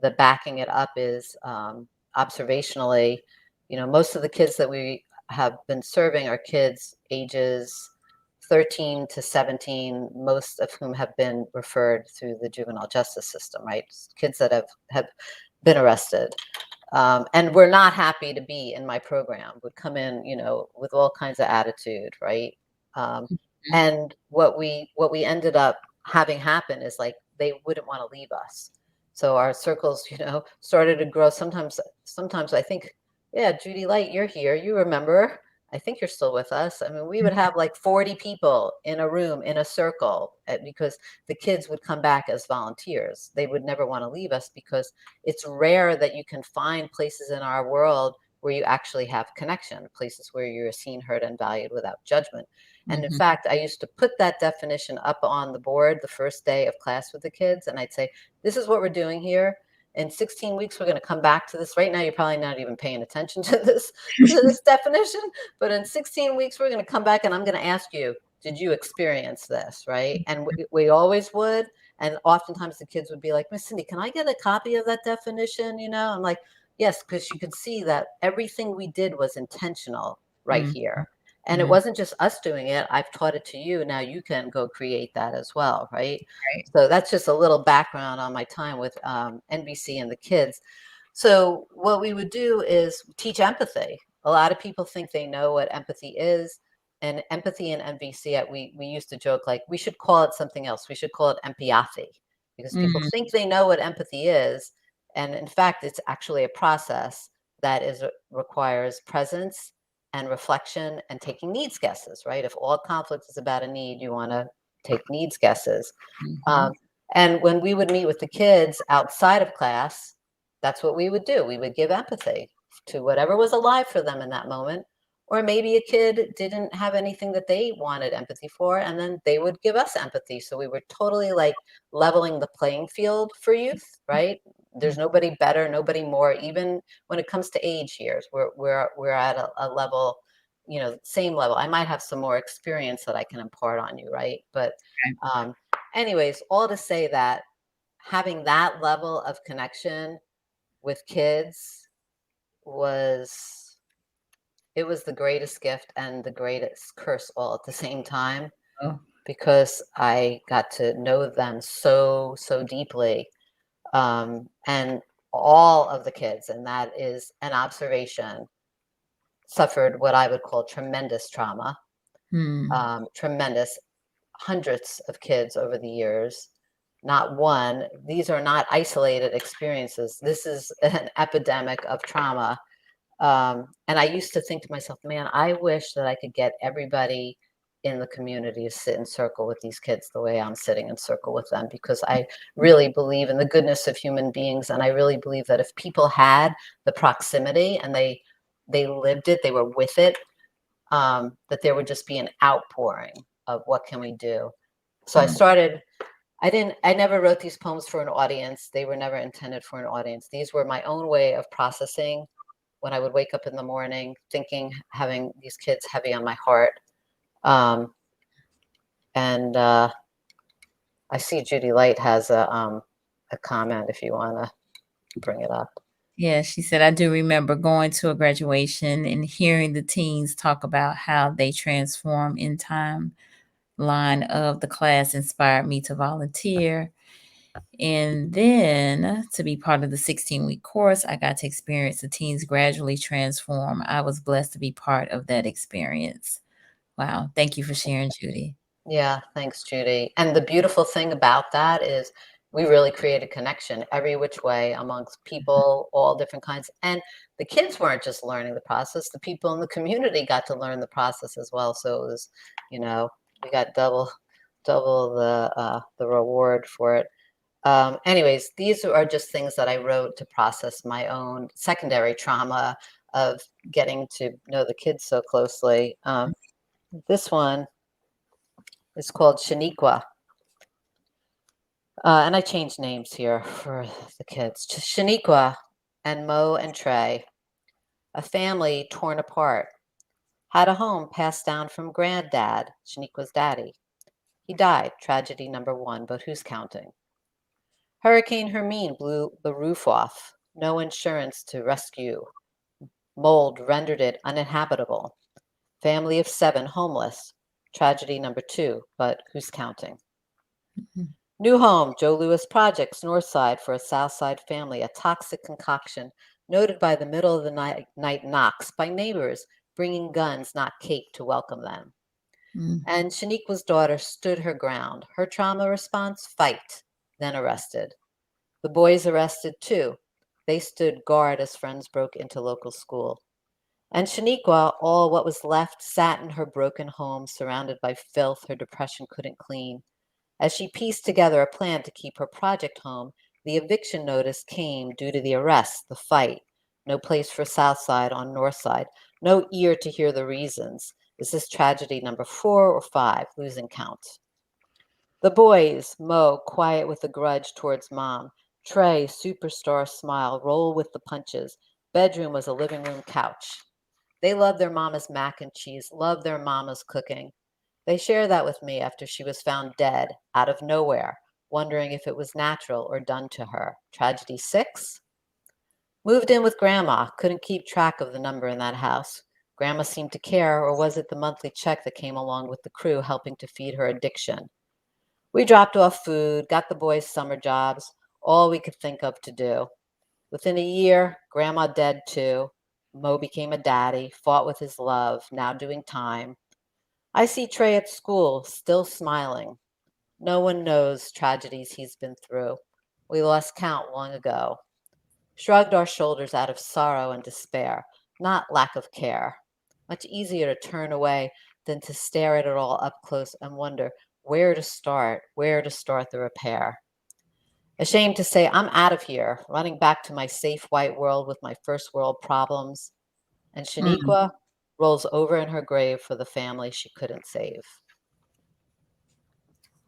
the backing it up is observationally, most of the kids that we have been serving are kids ages 13 to 17, most of whom have been referred through the juvenile justice system, right? Kids that have been arrested. And were not happy to be in my program, would come in, with all kinds of attitude, right? Um, and what we ended up having happen is like they wouldn't want to leave us. So our circles, started to grow. Sometimes I think, yeah, Judy Light, you're here. You remember? I think you're still with us. I mean, we would have like 40 people in a room in a circle because the kids would come back as volunteers. They would never want to leave us because it's rare that you can find places in our world where you actually have connection, places where you're seen, heard, and valued without judgment. And in Hmm. fact, I used to put that definition up on the board the first day of class with the kids, and I'd say, this is what we're doing here. in 16 weeks, we're going to come back to this. Right now, you're probably not even paying attention to this definition, but in 16 weeks, we're going to come back and I'm going to ask you, did you experience this, right? And we always would. And oftentimes the kids would be like, Miss Cindy, can I get a copy of that definition? I'm like, yes, because you could see that everything we did was intentional right here. And it wasn't just us doing it. I've taught it to you. Now you can go create that as well, right? So that's just a little background on my time with NBC and the kids. So what we would do is teach empathy. A lot of people think they know what empathy is. And empathy and NBC, we used to joke like, we should call it something else. We should call it empathy, because people think they know what empathy is. And in fact, it's actually a process that requires presence and reflection and taking needs guesses, right? If all conflict is about a need, you want to take needs guesses. And when we would meet with the kids outside of class, that's what we would do. We would give empathy to whatever was alive for them in that moment. Or maybe a kid didn't have anything that they wanted empathy for, and then they would give us empathy. So we were totally like leveling the playing field for youth, right? There's nobody better, nobody more. Even when it comes to age years, we're at a level, same level. I might have some more experience that I can impart on you, right? But anyways, all to say that having that level of connection with kids was the greatest gift and the greatest curse all at the same time, because I got to know them so deeply. And all of the kids, and that is an observation, suffered what I would call tremendous trauma. Tremendous. Hundreds of kids over the years, not one. These are not isolated experiences. This is an epidemic of trauma. And I used to think to myself, man, I wish that I could get everybody in the community to sit in circle with these kids the way I'm sitting in circle with them, because I really believe in the goodness of human beings. And I really believe that if people had the proximity and they lived it, they were with it, that there would just be an outpouring of what can we do. So I never wrote these poems for an audience. They were never intended for an audience. These were my own way of processing when I would wake up in the morning, thinking, having these kids heavy on my heart. And I see Judy Light has a comment if you want to bring it up. Yeah, she said, I do remember going to a graduation and hearing the teens talk about how they transform in timeline of the class inspired me to volunteer. And then to be part of the 16-week course, I got to experience the teens gradually transform. I was blessed to be part of that experience. Wow. Thank you for sharing, Judy. Yeah, thanks, Judy. And the beautiful thing about that is we really created connection every which way amongst people, all different kinds. And the kids weren't just learning the process. The people in the community got to learn the process as well. So it was, we got double the reward for it. Anyways, these are just things that I wrote to process my own secondary trauma of getting to know the kids so closely. This one is called Shaniqua. And I changed names here for the kids. Shaniqua and Mo and Trey, a family torn apart, had a home passed down from granddad, Shaniqua's daddy. He died, tragedy number 1, but who's counting? Hurricane Hermine blew the roof off, no insurance to rescue. Mold rendered it uninhabitable. Family of 7 homeless, tragedy number 2, but who's counting? New home, Joe Louis Projects, North Side for a South Side family, a toxic concoction, noted by the middle of the night knocks by neighbors, bringing guns, not cake, to welcome them. And Shaniqua's daughter stood her ground. Her trauma response, fight, then arrested. The boys arrested too. They stood guard as friends broke into local school. And Shaniqua, all what was left, sat in her broken home, surrounded by filth her depression couldn't clean. As she pieced together a plan to keep her project home, the eviction notice came due to the arrest, the fight. No place for South Side on North Side. No ear to hear the reasons. Is this tragedy number 4 or 5? Losing count. The boys, Mo, quiet with a grudge towards mom. Trey, superstar smile, roll with the punches. Bedroom was a living room couch. They loved their mama's mac and cheese, loved their mama's cooking. They shared that with me after she was found dead, out of nowhere, wondering if it was natural or done to her. Tragedy 6? Moved in with grandma, couldn't keep track of the number in that house. Grandma seemed to care, or was it the monthly check that came along with the crew helping to feed her addiction? We dropped off food, got the boys summer jobs, all we could think of to do. Within a year, grandma dead too. Mo became a daddy, fought with his love, now doing time. I see Trey at school, still smiling. No one knows tragedies he's been through. We lost count long ago. Shrugged our shoulders out of sorrow and despair, not lack of care. Much easier to turn away than to stare at it all up close and wonder where to start the repair. Ashamed to say, I'm out of here, running back to my safe white world with my first world problems. And Mm, Shaniqua rolls over in her grave for the family she couldn't save.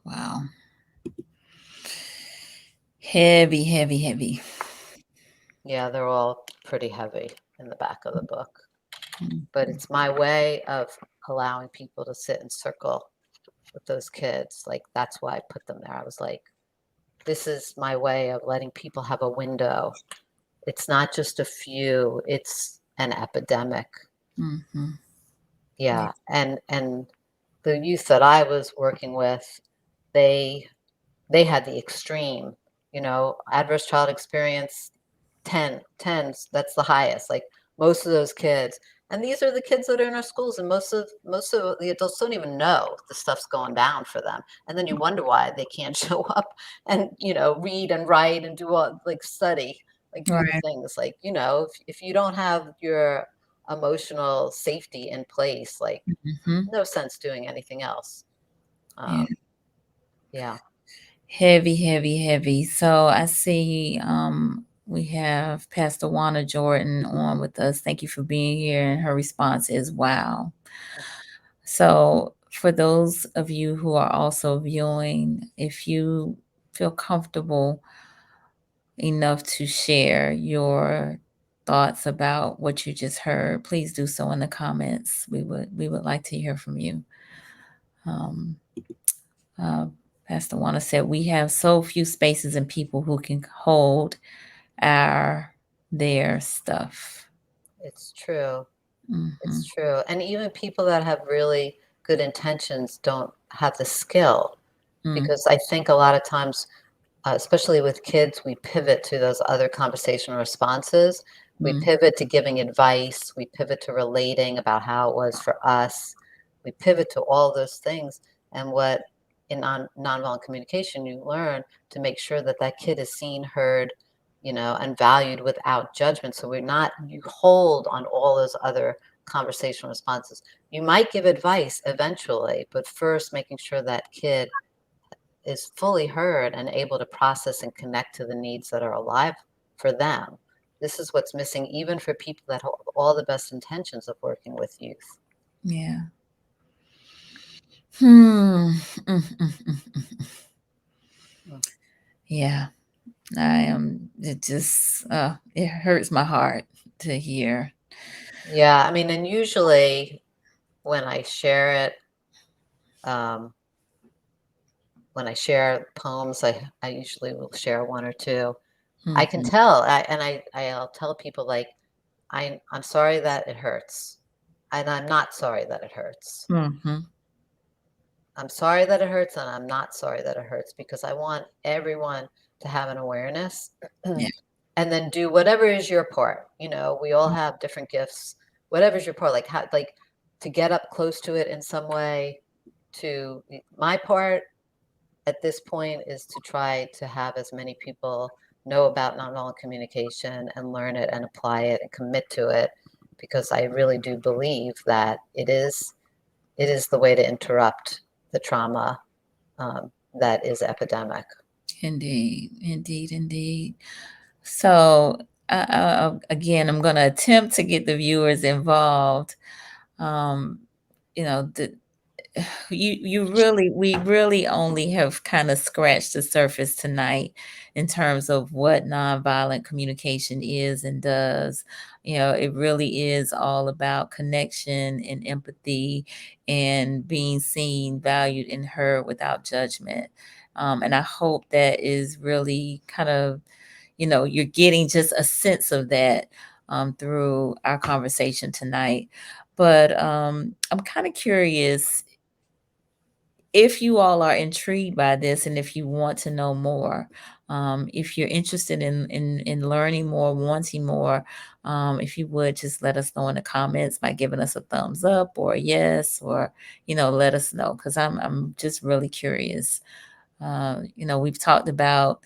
wow. Heavy, heavy, heavy. Yeah, they're all pretty heavy in the back of the book. Mm, But it's my way of allowing people to sit in circle with those kids. Like, that's why I put them there. I was like, this is my way of letting people have a window. It's not just a few, it's an epidemic. mhm. Yeah. Yeah. And the youth that I was working with, they they had the extreme, adverse child experience 10s, that's the highest, like most of those kids. And these are the kids that are in our schools, and most of the adults don't even know the stuff's going down for them. And then you wonder why they can't show up and, read and write and do all, like, study, like do the Right. things, like, if you don't have your emotional safety in place, like, Mhm. no sense doing anything else. Yeah. um yeah. Heavy, heavy, heavy. So I see we have Pastor Wanda Jordan on with us. Thank you for being here. And her response is wow. So for those of you who are also viewing, if you feel comfortable enough to share your thoughts about what you just heard, please do so in the comments. We would like to hear from you. Um, uh, Pastor Wanda said, "We have so few spaces and people who can hold their stuff." It's true. It's Hmm. true. And even people that have really good intentions don't have the skill, Mm, because I think a lot of times, especially with kids, we pivot to those other conversational responses. We mm, pivot to giving advice. We pivot to relating about how it was for us. We pivot to all those things. And what in nonviolent communication, you learn to make sure that that kid is seen, heard, and valued without judgment. So you hold on all those other conversational responses. You might give advice eventually, but first making sure that kid is fully heard and able to process and connect to the needs that are alive for them. This is what's missing, even for people that have all the best intentions of working with youth. yeah. Hmm. Mm, mm, mm, mm. Mm. Yeah. I am. It just. It hurts my heart to hear. Yeah, I mean, and usually when I share it, um, when I share poems, I usually will share one or two. I can Hmm. tell, I'll tell people, like, I'm sorry that it hurts, and I'm not sorry that it hurts. Hmm. I'm sorry that it hurts, and I'm not sorry that it hurts, because I want everyone to have an awareness Yeah. and then do whatever is your part. We all have different gifts. Whatever's your part, like, how, like, to get up close to it in some way. To my part at this point is to try to have as many people know about nonviolent communication and learn it and apply it and commit to it, because I really do believe that it is the way to interrupt the trauma, that is epidemic. Indeed. Indeed. Indeed. So again, I'm going to attempt to get the viewers involved. Um, you know, we really only have kind of scratched the surface tonight in terms of what nonviolent communication is and does. It really is all about connection and empathy and being seen, valued, and heard without judgment. And I hope that is really kind of, you're getting just a sense of that through our conversation tonight. But I'm kind of curious if you all are intrigued by this and if you want to know more, if you're interested in learning more, wanting more, if you would just let us know in the comments by giving us a thumbs up or a yes, or let us know, because I'm just really curious. We've talked about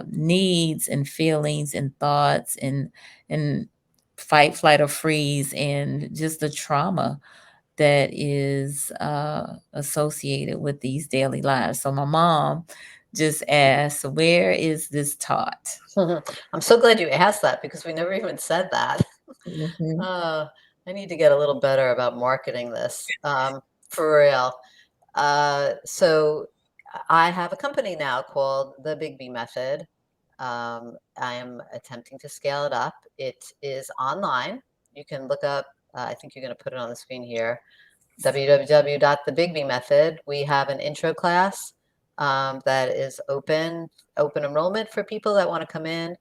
needs and feelings and thoughts and fight, flight, or freeze, and just the trauma that is associated with these daily lives. So my mom just asked, where is this taught? I'm so glad you asked that because we never even said that. Mhm. I need to get a little better about marketing this, for real. So I have a company now called the Bigbie Method. I am attempting to scale it up. It is online. You can look up, I think you're going to put it on the screen here, www.thebigbie method. We have an intro class that is open enrollment for people that want to come in.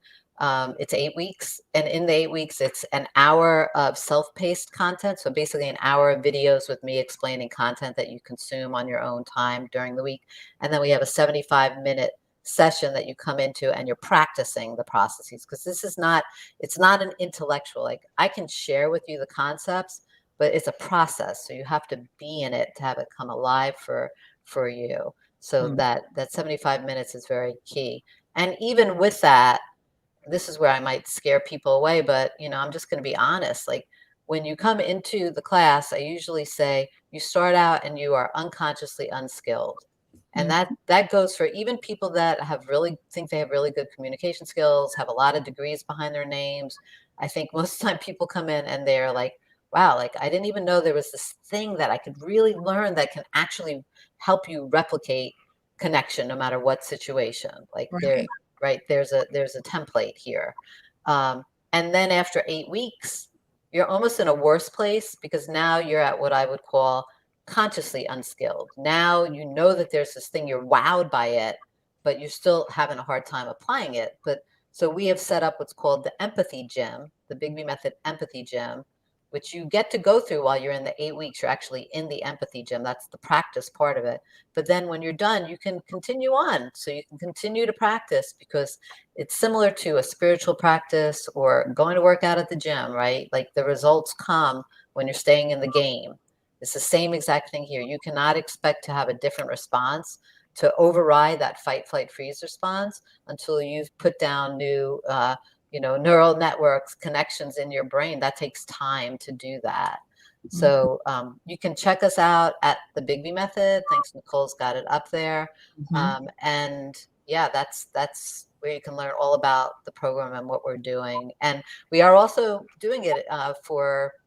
It's 8 weeks, and in the 8 weeks, it's an hour of self-paced content. So basically an hour of videos with me explaining content that you consume on your own time during the week. And then we have a 75-minute session that you come into and you're practicing the processes, because it's not an intellectual, like I can share with you the concepts, but it's a process. So you have to be in it to have it come alive for you. So Mm. that 75 minutes is very key. And even with that, this is where I might scare people away, but I'm just going to be honest. Like when you come into the class, I usually say you start out and you are unconsciously unskilled. And Mm. that goes for even people that think they have really good communication skills, have a lot of degrees behind their names. I think most of the time people come in and they're like, wow, like I didn't even know there was this thing that I could really learn that can actually help you replicate connection no matter what situation. Like Right. right, there's a template here. Um, and then after 8 weeks, you're almost in a worse place because now you're at what I would call consciously unskilled. Now you know that there's this thing, you're wowed by it, but you're still having a hard time applying it. But so we have set up what's called the empathy gym, the Bigbie Method empathy gym, which you get to go through while you're in the 8 weeks. You're actually in the empathy gym. That's the practice part of it. But then when you're done, you can continue on. So you can continue to practice because it's similar to a spiritual practice or going to work out at the gym, right? Like the results come when you're staying in the game. It's the same exact thing here. You cannot expect to have a different response to override that fight, flight, freeze response until you've put down new, neural networks, connections in your brain. That takes time to do that. So you can check us out at the Bigbie Method. Thanks, Nicole's got it up there. Mhm. And yeah, that's where you can learn all about the program and what we're doing. And we are also doing it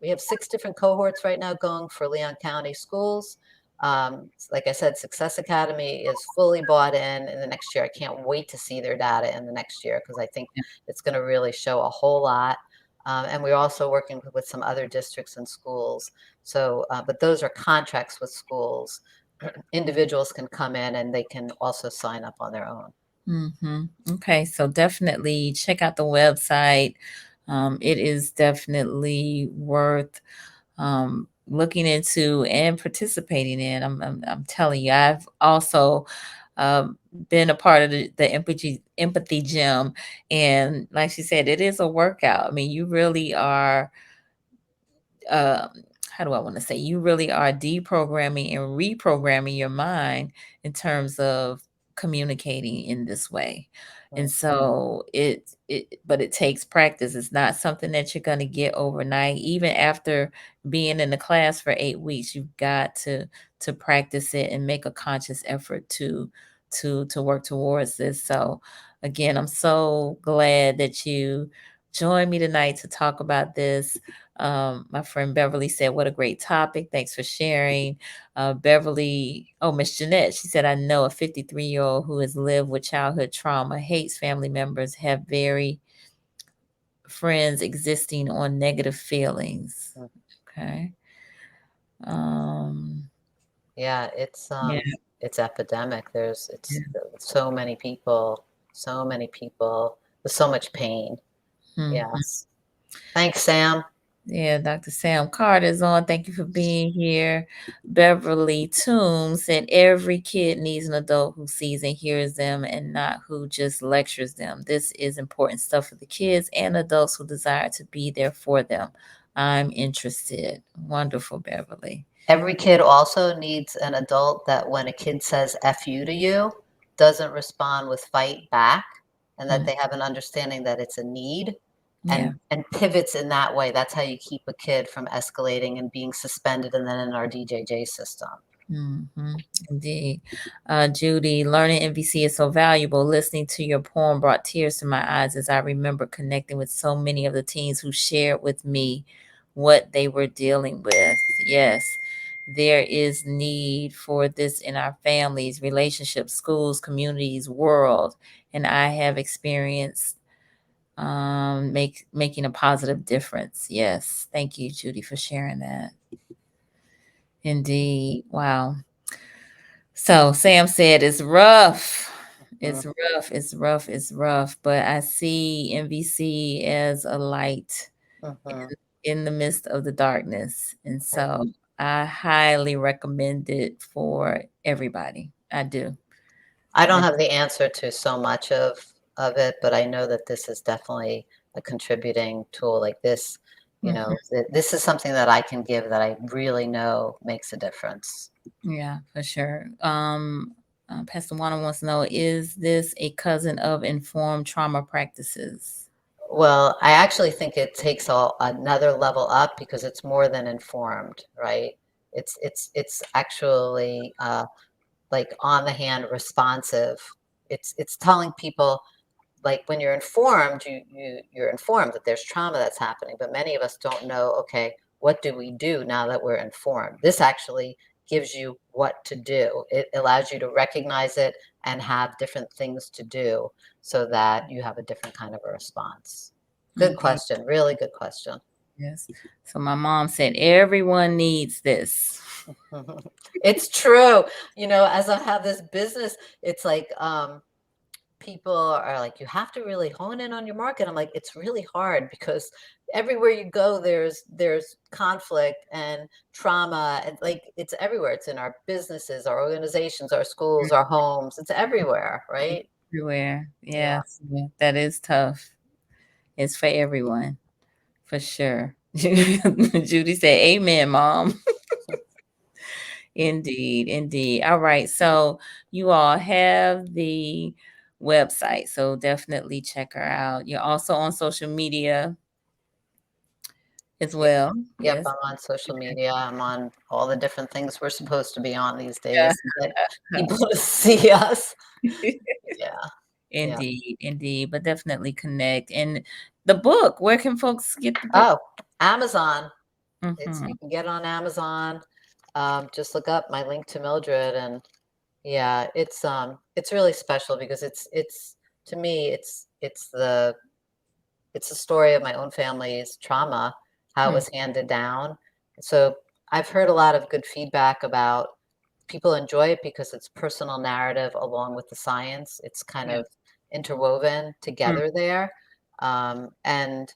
we have 6 different cohorts right now going for Leon County schools. Like I said, Success Academy is fully bought in the next year. I can't wait to see their data in the next year because I think it's going to really show a whole lot. And we're also working with some other districts and schools. So, but those are contracts with schools. Individuals can come in and they can also sign up on their own. Mhm. Okay, so definitely check out the website. It is definitely worth looking into and participating in. I'm telling you, I've also been a part of the empathy gym, and like she said, it is a workout. I mean, you really are um, how do I want to say, you really are deprogramming and reprogramming your mind in terms of communicating in this way. And so but it takes practice. It's not something that you're going to get overnight. Even after being in the class for 8 weeks, you've got to practice it and make a conscious effort to work towards this. So again, I'm so glad that you joined me tonight to talk about this. My friend Beverly said, "What a great topic. Thanks for sharing." Beverly, oh, Miss Jeanette, she said, "I know a 53-year-old who has lived with childhood trauma, hates family members, have very friends existing on negative feelings." Mm. Okay. Um, Yeah, yeah. it's epidemic. Yeah. It's so many people with so much pain. Mhm. Yes. Thanks, Sam. Yeah, Dr. Sam Carter is on. Thank you for being here. Beverly Toombs said every kid needs an adult who sees and hears them and not who just lectures them. This is important stuff for the kids and adults who desire to be there for them. I'm interested. Wonderful, Beverly. Every kid also needs an adult that when a kid says F you to you, doesn't respond with fight back, and that Mm, they have an understanding that it's a need yeah. and pivots in that way. That's how you keep a kid from escalating and being suspended and then in our DJJ system. Hmm. Indeed. Judy, learning MVC is so valuable. Listening to your poem brought tears to my eyes as I remember connecting with so many of the teens who shared with me what they were dealing with. Yes, there is need for this in our families, relationships, schools, communities, world. And I have experienced making a positive difference. Yes. Thank you, Judy, for sharing that. Indeed. Wow. So Sam said it's rough. Mhm, It's rough. It's rough. It's rough. But I see MVC as a light mhm. in the midst of the darkness. And Right. so I highly recommend it for everybody. I do. I don't I have the answer to so much of it, but I know that this is definitely a contributing tool like this. You Mhm. know, this is something that I can give that I really know makes a difference. Yeah, for sure. Pastor Juana wants to know, is this a cousin of informed trauma practices? Well, I actually think it takes another level up because it's more than informed, right? It's actually like on the hand responsive. It's telling people like when you're informed, you're informed that there's trauma that's happening, but many of us don't know, okay, what do we do now that we're informed? This actually gives you what to do. It allows you to recognize it and have different things to do so that you have a different kind of a response. Good Indeed. question. Really good question. Yes. So my mom said everyone needs this. It's true. You know, as I have this business, it's like people are like, you have to really hone in on your market. I'm like, it's really hard because everywhere you go, there's conflict and trauma, and like it's everywhere. It's in our businesses, our organizations, our schools, our homes. It's everywhere, right? Everywhere. Yeah. Yes. Yeah, that is tough. It's for everyone, for sure. Judy said, "Amen, mom." Indeed, indeed. All right. So you all have the website. So definitely check her out. You're also on social media as Yep. well. Yep. Yes. I'm on social media. I'm on all the different things we're supposed to be on these Yeah. days to get people to see us. Yeah. Yeah. Indeed, indeed. But definitely connect. And the book, where can folks get the book? Oh, Amazon. You Mhm. can get it on Amazon. Just look up my link to Mildred, and yeah, it's really special because it's to me it's the story of my own family's trauma, how it Mm, was handed down. So I've heard a lot of good feedback about people enjoy it because it's personal narrative along with the science. It's kind yeah. of interwoven Mm, together there. And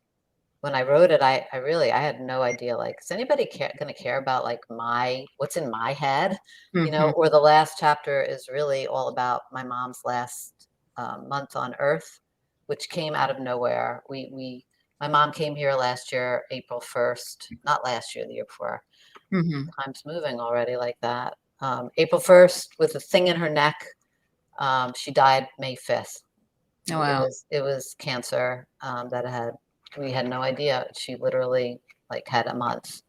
when I wrote it, I really I had no idea like is anybody going to care about like my what's in my head, you know? mhm, Or the last chapter is really all about my mom's last month on Earth, which came out of nowhere. We my mom came here last year, April 1st, not last year, the year before. mhm. Time's moving already like that. April 1st with a thing in her neck. She died May 5th. Oh, wow. It was cancer that had we had no idea. She literally like had a month.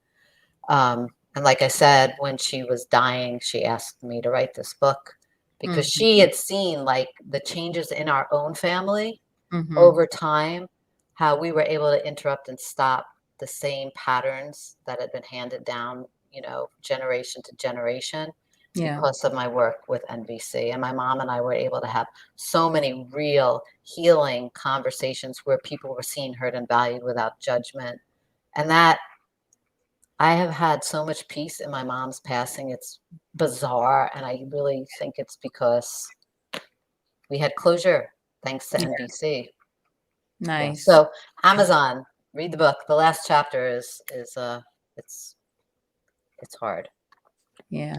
And like I said, when she was dying, she asked me to write this book because Mhm, she had seen like the changes in our own family mhm. over time, how we were able to interrupt and stop. the same patterns that had been handed down, generation to generation Yeah. because of my work with NVC. And my mom and I were able to have so many real healing conversations where people were seen, heard, and valued without judgment. And that I have had so much peace in my mom's passing. It's bizarre. And I really think it's because we had closure thanks to Yeah. NVC. Yeah. Nice. So Amazon, read the book. The last chapter it's it's hard. Yeah.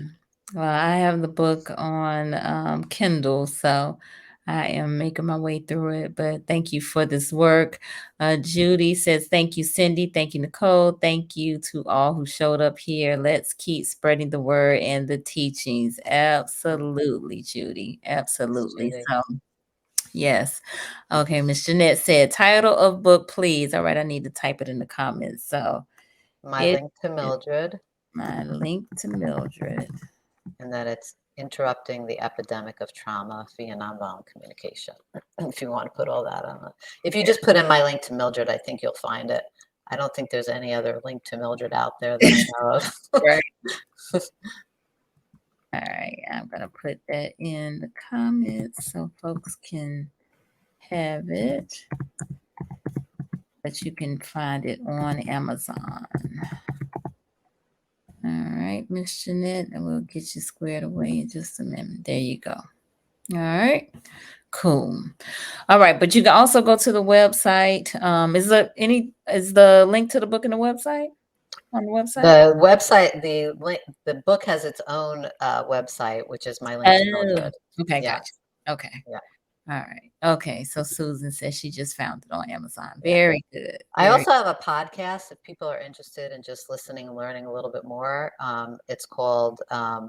Well, I have the book on Kindle, so I am making my way through it. But thank you for this work. Judy says, thank you, Cindy. Thank you, Nicole. Thank you to all who showed up here. Let's keep spreading the word and the teachings. Absolutely, Judy. Thanks, Absolutely. Judy. So, yes. Okay, Miss Jeanette said, title of book, please. All right, I need to type it in the comments. So, My it link to is Mildred, my link to Mildred. and that it's interrupting the epidemic of trauma via nonviolent communication. If you want to put all that on it. If you just put in my link to Mildred, I think you'll find it. I don't think there's any other link to Mildred out there that I know of. Right. All right, I'm gonna put that in the comments so folks can have it, but you can find it on Amazon. All right, Miss Jeanette, and we'll get you squared away in just a minute. There you go. All right, cool. All right, but you can also go to the website. Is the link to the book in the website on the website? The website, the book has its own website, which is my link to Oh, Mildred. okay, Yeah, gotcha. Okay. yeah, All right. Okay. So Susan says she just found it on Amazon. yeah. Very good. I Very also have a podcast if people are interested in just listening and learning a little bit more. It's called, you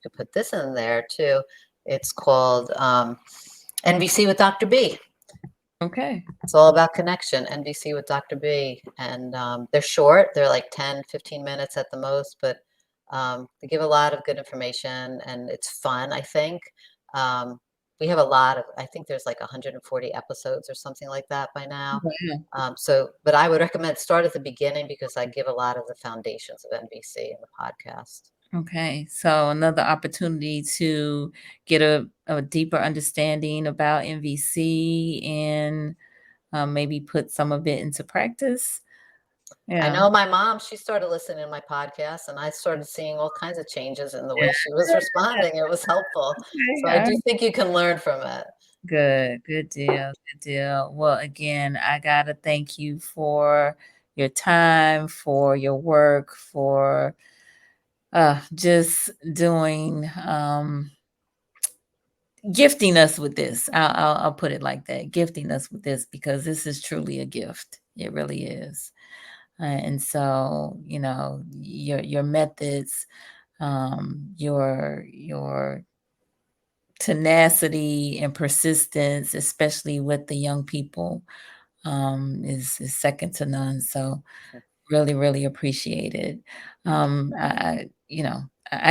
could put this in there too. It's called NVC with Dr. B. okay. It's all about connection, NVC with Dr. B. And they're short, they're like 10, 15 minutes at the most, but they give a lot of good information and it's fun, I think. We have I think there's like 140 episodes or something like that by now. Wow. But I would recommend start at the beginning because I give a lot of the foundations of NVC in the podcast. Okay. So another opportunity to get a deeper understanding about NVC and maybe put some of it into practice. I Yeah. know my mom, she started listening to my podcast and I started seeing all kinds of changes in the way she was responding. It was helpful. So I Okay. do think you can learn from it. Good. Good deal. Good deal. Well, again, I gotta thank you for your time, for your work, for just doing gifting us with this. I'll put it like that, gifting us with this because this is truly a gift. It really is. And so, your methods, your tenacity and persistence, especially with the young people, is second to none. So really, really appreciate it. I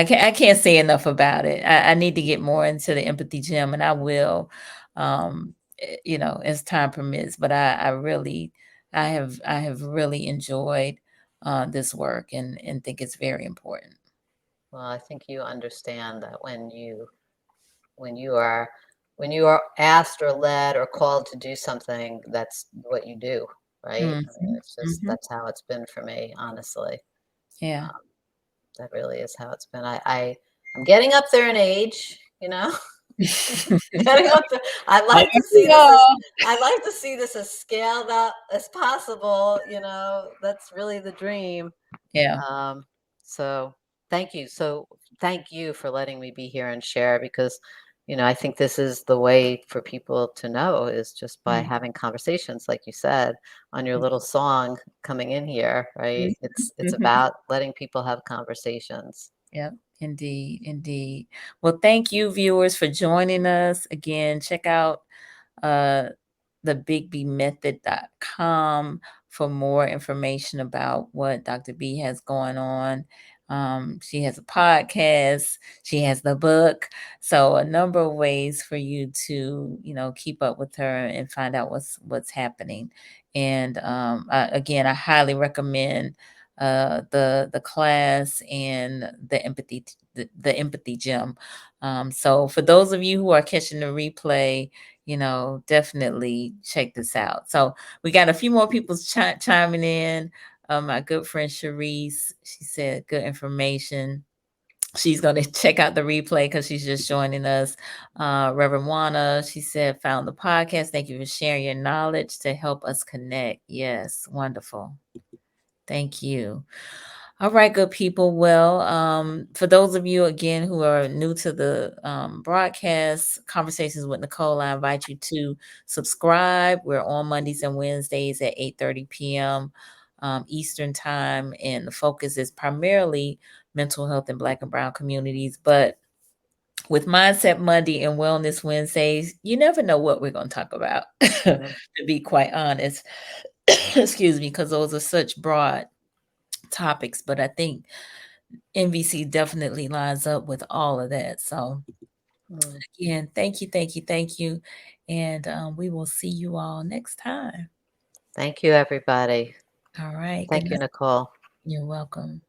can't say enough about it. I need to get more into the empathy gym, and I will, as time permits. But I have really enjoyed this work and think it's very important. Well, I think you understand that when you are asked or led or called to do something, that's what you do, right? I mean, Mhm, it's just mhm. that's how it's been for me, honestly. Yeah. Um, that really is how it's been. I'm getting up there in age, getting up there. There we go. I like to see this as scaled up as possible. That's really the dream. Yeah. Um, so thank you. So thank you for letting me be here and share because, I think this is the way for people to know is just by Mm, having conversations, like you said, on your little song coming in here, mhm, right? It's mhm. about letting people have conversations. Yep, indeed, indeed. Well, thank you, viewers, for joining us. Again, check out uh, the bigbiemethod.com for more information about what Dr. B has going on. She has a podcast. She has the book. So a number of ways for you to, keep up with her and find out what's happening. And again, I highly recommend the class and the empathy gym. So for those of you who are catching the replay, definitely check this out. So we got a few more people chiming in. My good friend Sharice, she said good information. She's going to check out the replay because she's just joining us. Reverend Wana, she said, found the podcast. Thank you for sharing your knowledge to help us connect. Yes, wonderful. Thank you. All right, good people. Well, for those of you again who are new to the broadcast Conversations with Nicole, I invite you to subscribe. We're on Mondays and Wednesdays at 8:30 p.m. Eastern time, and the focus is primarily mental health in Black and Brown communities. But with Mindset Monday and Wellness Wednesdays, you never know what we're going to talk about, to be quite honest. Excuse me, because those are such broad topics, but I think NVC definitely lines up with all of that. So again, thank you. And we will see you all next time. Thank you, everybody. All right. Thank you, Nicole. You're welcome.